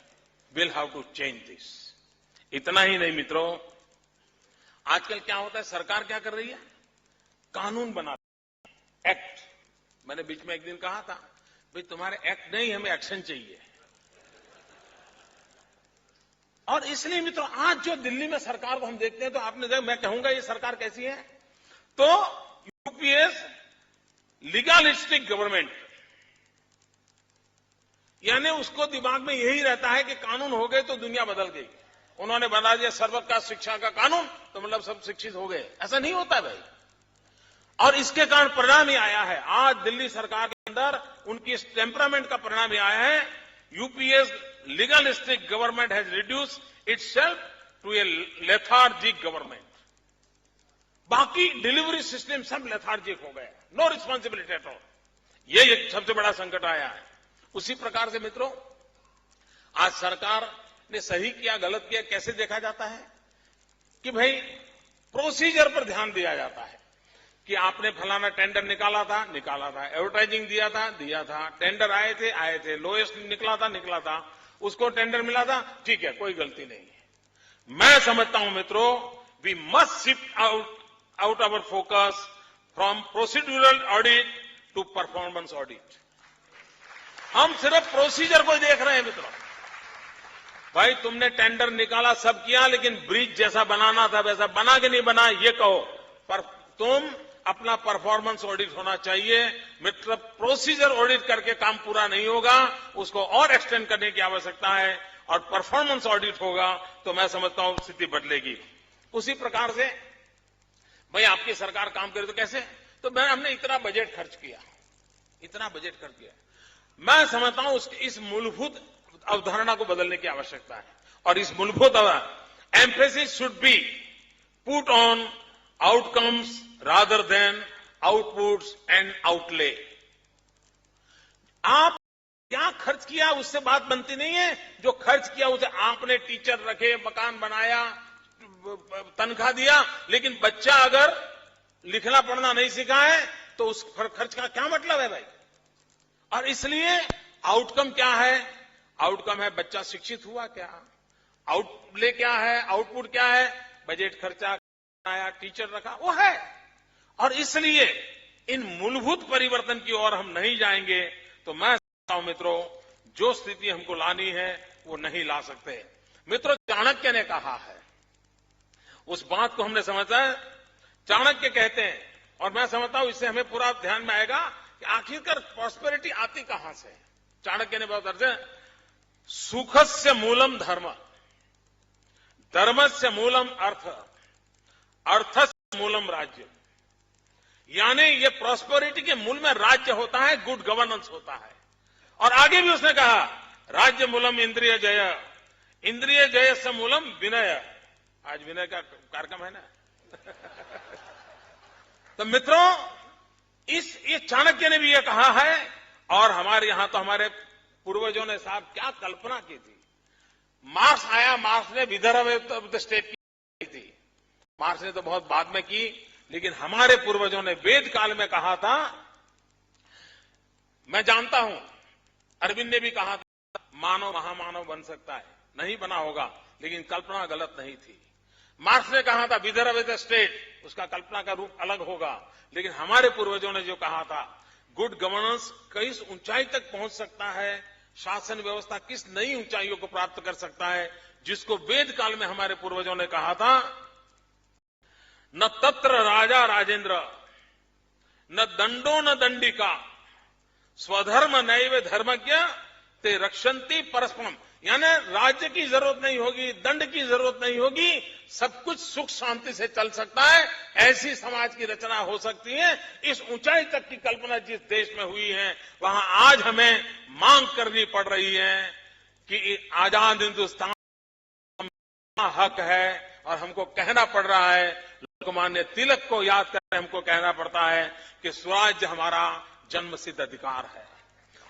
Will have to change this. इतना ही नहीं मित्रों, आजकल क्या होता है, सरकार क्या कर रही है, कानून बना एक्ट। मैंने बीच में एक दिन कहा था, भाई तुम्हारे एक्ट नहीं, हमें एक्शन चाहिए। और इसलिए मित्रों, आज जो दिल्ली में सरकार को हम देखते हैं, तो आपने देखा, मैं कहूंगा ये सरकार कैसी है, तो यूपीएस लीगलिस्टिक गवर्नमेंट, यानी उसको दिमाग में यही रहता है कि कानून हो गए तो दुनिया बदल गई। उन्होंने बना दिया सर्वोच्च शिक्षा का कानून, तो मतलब सब शिक्षित हो गए। ऐसा नहीं होता भाई। और इसके कारण परिणाम ही आया है, आज दिल्ली सरकार के अंदर उनकी इस टेम्परामेंट का परिणाम ही आया है। UPS legalistic government has reduced itself to a lethargic government. बाकी डिलीवरी सिस्टम सब लेथार्जिक हो गए, नो रिस्पॉन्सिबिलिटी एट ऑल। ये एक सबसे बड़ा संकट आया है। उसी प्रकार से मित्रों, आज सरकार ने सही किया गलत किया कैसे देखा जाता है कि भाई प्रोसीजर पर ध्यान दिया जाता है कि आपने फलाना टेंडर निकाला था, एडवर्टाइजिंग दिया था, टेंडर आए थे, लोएस्ट निकला था, उसको टेंडर मिला था, ठीक है, कोई गलती नहीं है। मैं समझता हूं मित्रों, we must shift out our focus from procedural audit to performance audit. हम सिर्फ प्रोसीजर को देख रहे हैं मित्रों। भाई तुमने टेंडर निकाला, सब किया, लेकिन ब्रिज जैसा बनाना था वैसा बना कि नहीं बना ये कहो, पर तुम अपना परफॉर्मेंस ऑडिट होना चाहिए। मित्र, प्रोसीजर ऑडिट करके काम पूरा नहीं होगा, उसको और एक्सटेंड करने की आवश्यकता है, और परफॉर्मेंस ऑडिट होगा तो मैं समझता हूं स्थिति बदलेगी। उसी प्रकार से भाई आपकी सरकार काम करे तो कैसे, तो हमने इतना बजट खर्च किया। मैं समझता हूं इस मूलभूत अवधारणा को बदलने की आवश्यकता है, और इस मूलभूत emphasis should be put on outcomes rather than outputs and outlay. आप क्या खर्च किया उससे बात बनती नहीं है, जो खर्च किया उसे आपने टीचर रखे, मकान बनाया, तनख्वाह दिया, लेकिन बच्चा अगर लिखना पढ़ना नहीं सीखा है तो उस खर्च का क्या मतलब है भाई। और इसलिए आउटकम क्या है, आउटकम है बच्चा शिक्षित हुआ क्या, आउटले क्या है, आउटपुट क्या है, बजट खर्चा आया, टीचर रखा, वो है। और इसलिए इन मूलभूत परिवर्तन की ओर हम नहीं जाएंगे तो मैं समझता हूं मित्रों, जो स्थिति हमको लानी है वो नहीं ला सकते। मित्रों, चाणक्य ने कहा है, उस बात को हमने समझा है। चाणक्य कहते हैं, और मैं समझता हूं इससे हमें पूरा ध्यान में आएगा कि आखिरकार प्रॉस्पेरिटी आती कहां से। चाणक्य ने बहुत अर्थ है, सुखस्य मूलम धर्म, धर्मस्य मूलम अर्थ, अर्थस्य मूलम राज्य। यानी ये प्रॉस्पेरिटी के मूल में राज्य होता है, गुड गवर्नेंस होता है। और आगे भी उसने कहा, राज्य मूलम इंद्रिय जय, इंद्रिय जय से मूलम विनय। आज विनय का कार्यक्रम है ना। तो मित्रों, ये चाणक्य ने भी ये कहा है, और हमारे यहां तो हमारे पूर्वजों ने साहब क्या कल्पना की थी। मार्क्स आया, मार्क्स ने विदर्भ स्टेट की थी, मार्क्स ने तो बहुत बाद में की, लेकिन हमारे पूर्वजों ने वेद काल में कहा था। मैं जानता हूं अरविंद ने भी कहा था, मानव महामानव बन सकता है, नहीं बना होगा, लेकिन कल्पना गलत नहीं थी। मार्क्स ने कहा था विदर्भ इज द स्टेट, उसका कल्पना का रूप अलग होगा, लेकिन हमारे पूर्वजों ने जो कहा था, गुड गवर्नेंस किस ऊंचाई तक पहुंच सकता है, शासन व्यवस्था किस नई ऊंचाइयों को प्राप्त कर सकता है, जिसको वेद काल में हमारे पूर्वजों ने कहा था, न तत्र राजा राजेंद्र, न दंडो न दंडिका, स्वधर्म नैव धर्मज्ञ ते रक्षन्ति परस्परम। यानी राज्य की जरूरत नहीं होगी, दंड की जरूरत नहीं होगी, सब कुछ सुख शांति से चल सकता है, ऐसी समाज की रचना हो सकती है। इस ऊंचाई तक की कल्पना जिस देश में हुई है, वहां आज हमें मांग करनी पड़ रही है कि आजाद हिंदुस्तान का हक है, और हमको कहना पड़ रहा है, लोकमान्य तिलक को याद करके हमको कहना पड़ता है कि स्वराज्य हमारा जन्मसिद्ध अधिकार है,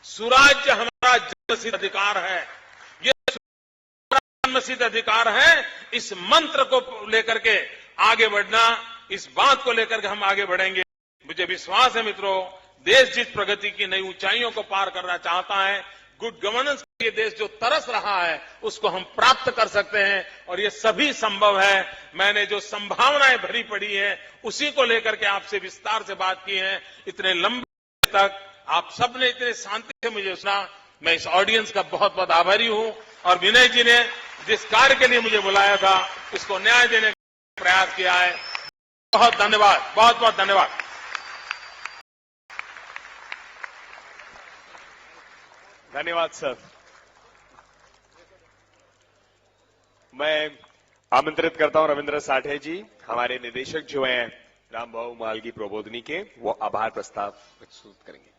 स्वराज्य हमारा जन्मसिद्ध अधिकार है, ये जन्मसिद्ध अधिकार है। इस मंत्र को लेकर के आगे बढ़ना, इस बात को लेकर के हम आगे बढ़ेंगे। मुझे विश्वास है मित्रों, देश जिस प्रगति की नई ऊंचाइयों को पार करना चाहता है, गुड गवर्नेंस के देश जो तरस रहा है, उसको हम प्राप्त कर सकते हैं, और ये सभी संभव है। मैंने जो संभावनाएं भरी पड़ी है, उसी को लेकर के आपसे विस्तार से बात की है। इतने लंबे तक आप सबने इतने शांति से मुझे सुना, मैं इस ऑडियंस का बहुत बहुत आभारी हूं। और विनय जी ने जिस कार्य के लिए मुझे बुलाया था, इसको न्याय देने का प्रयास किया है। बहुत धन्यवाद, बहुत बहुत धन्यवाद। धन्यवाद सर। मैं आमंत्रित करता हूं रविंद्र साठे जी, हमारे निदेशक जो हैं रामबाबू मालगी प्रबोधनी के, वो आभार प्रस्ताव प्रस्तुत करेंगे।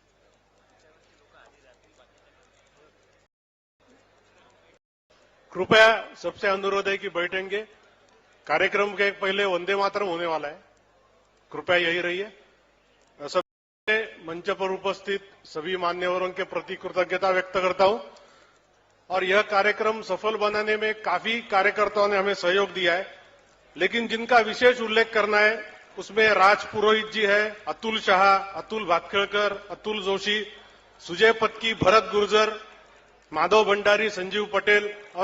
कृपया सबसे अनुरोध है कि बैठेंगे। कार्यक्रम के पहले वंदे मातरम होने वाला है, कृपया यही रहिए। सबसे मंच पर उपस्थित सभी मान्यवरों के प्रति कृतज्ञता व्यक्त करता हूं। और यह कार्यक्रम सफल बनाने में काफी कार्यकर्ताओं ने हमें सहयोग दिया है, लेकिन जिनका विशेष उल्लेख करना है उसमें राज पुरोहित जी है, अतुल शाह, अतुल भातखळकर, अतुल जोशी, सुजय पत्की, भरत गुर्जर, माधव भंडारी, संजीव पटेल और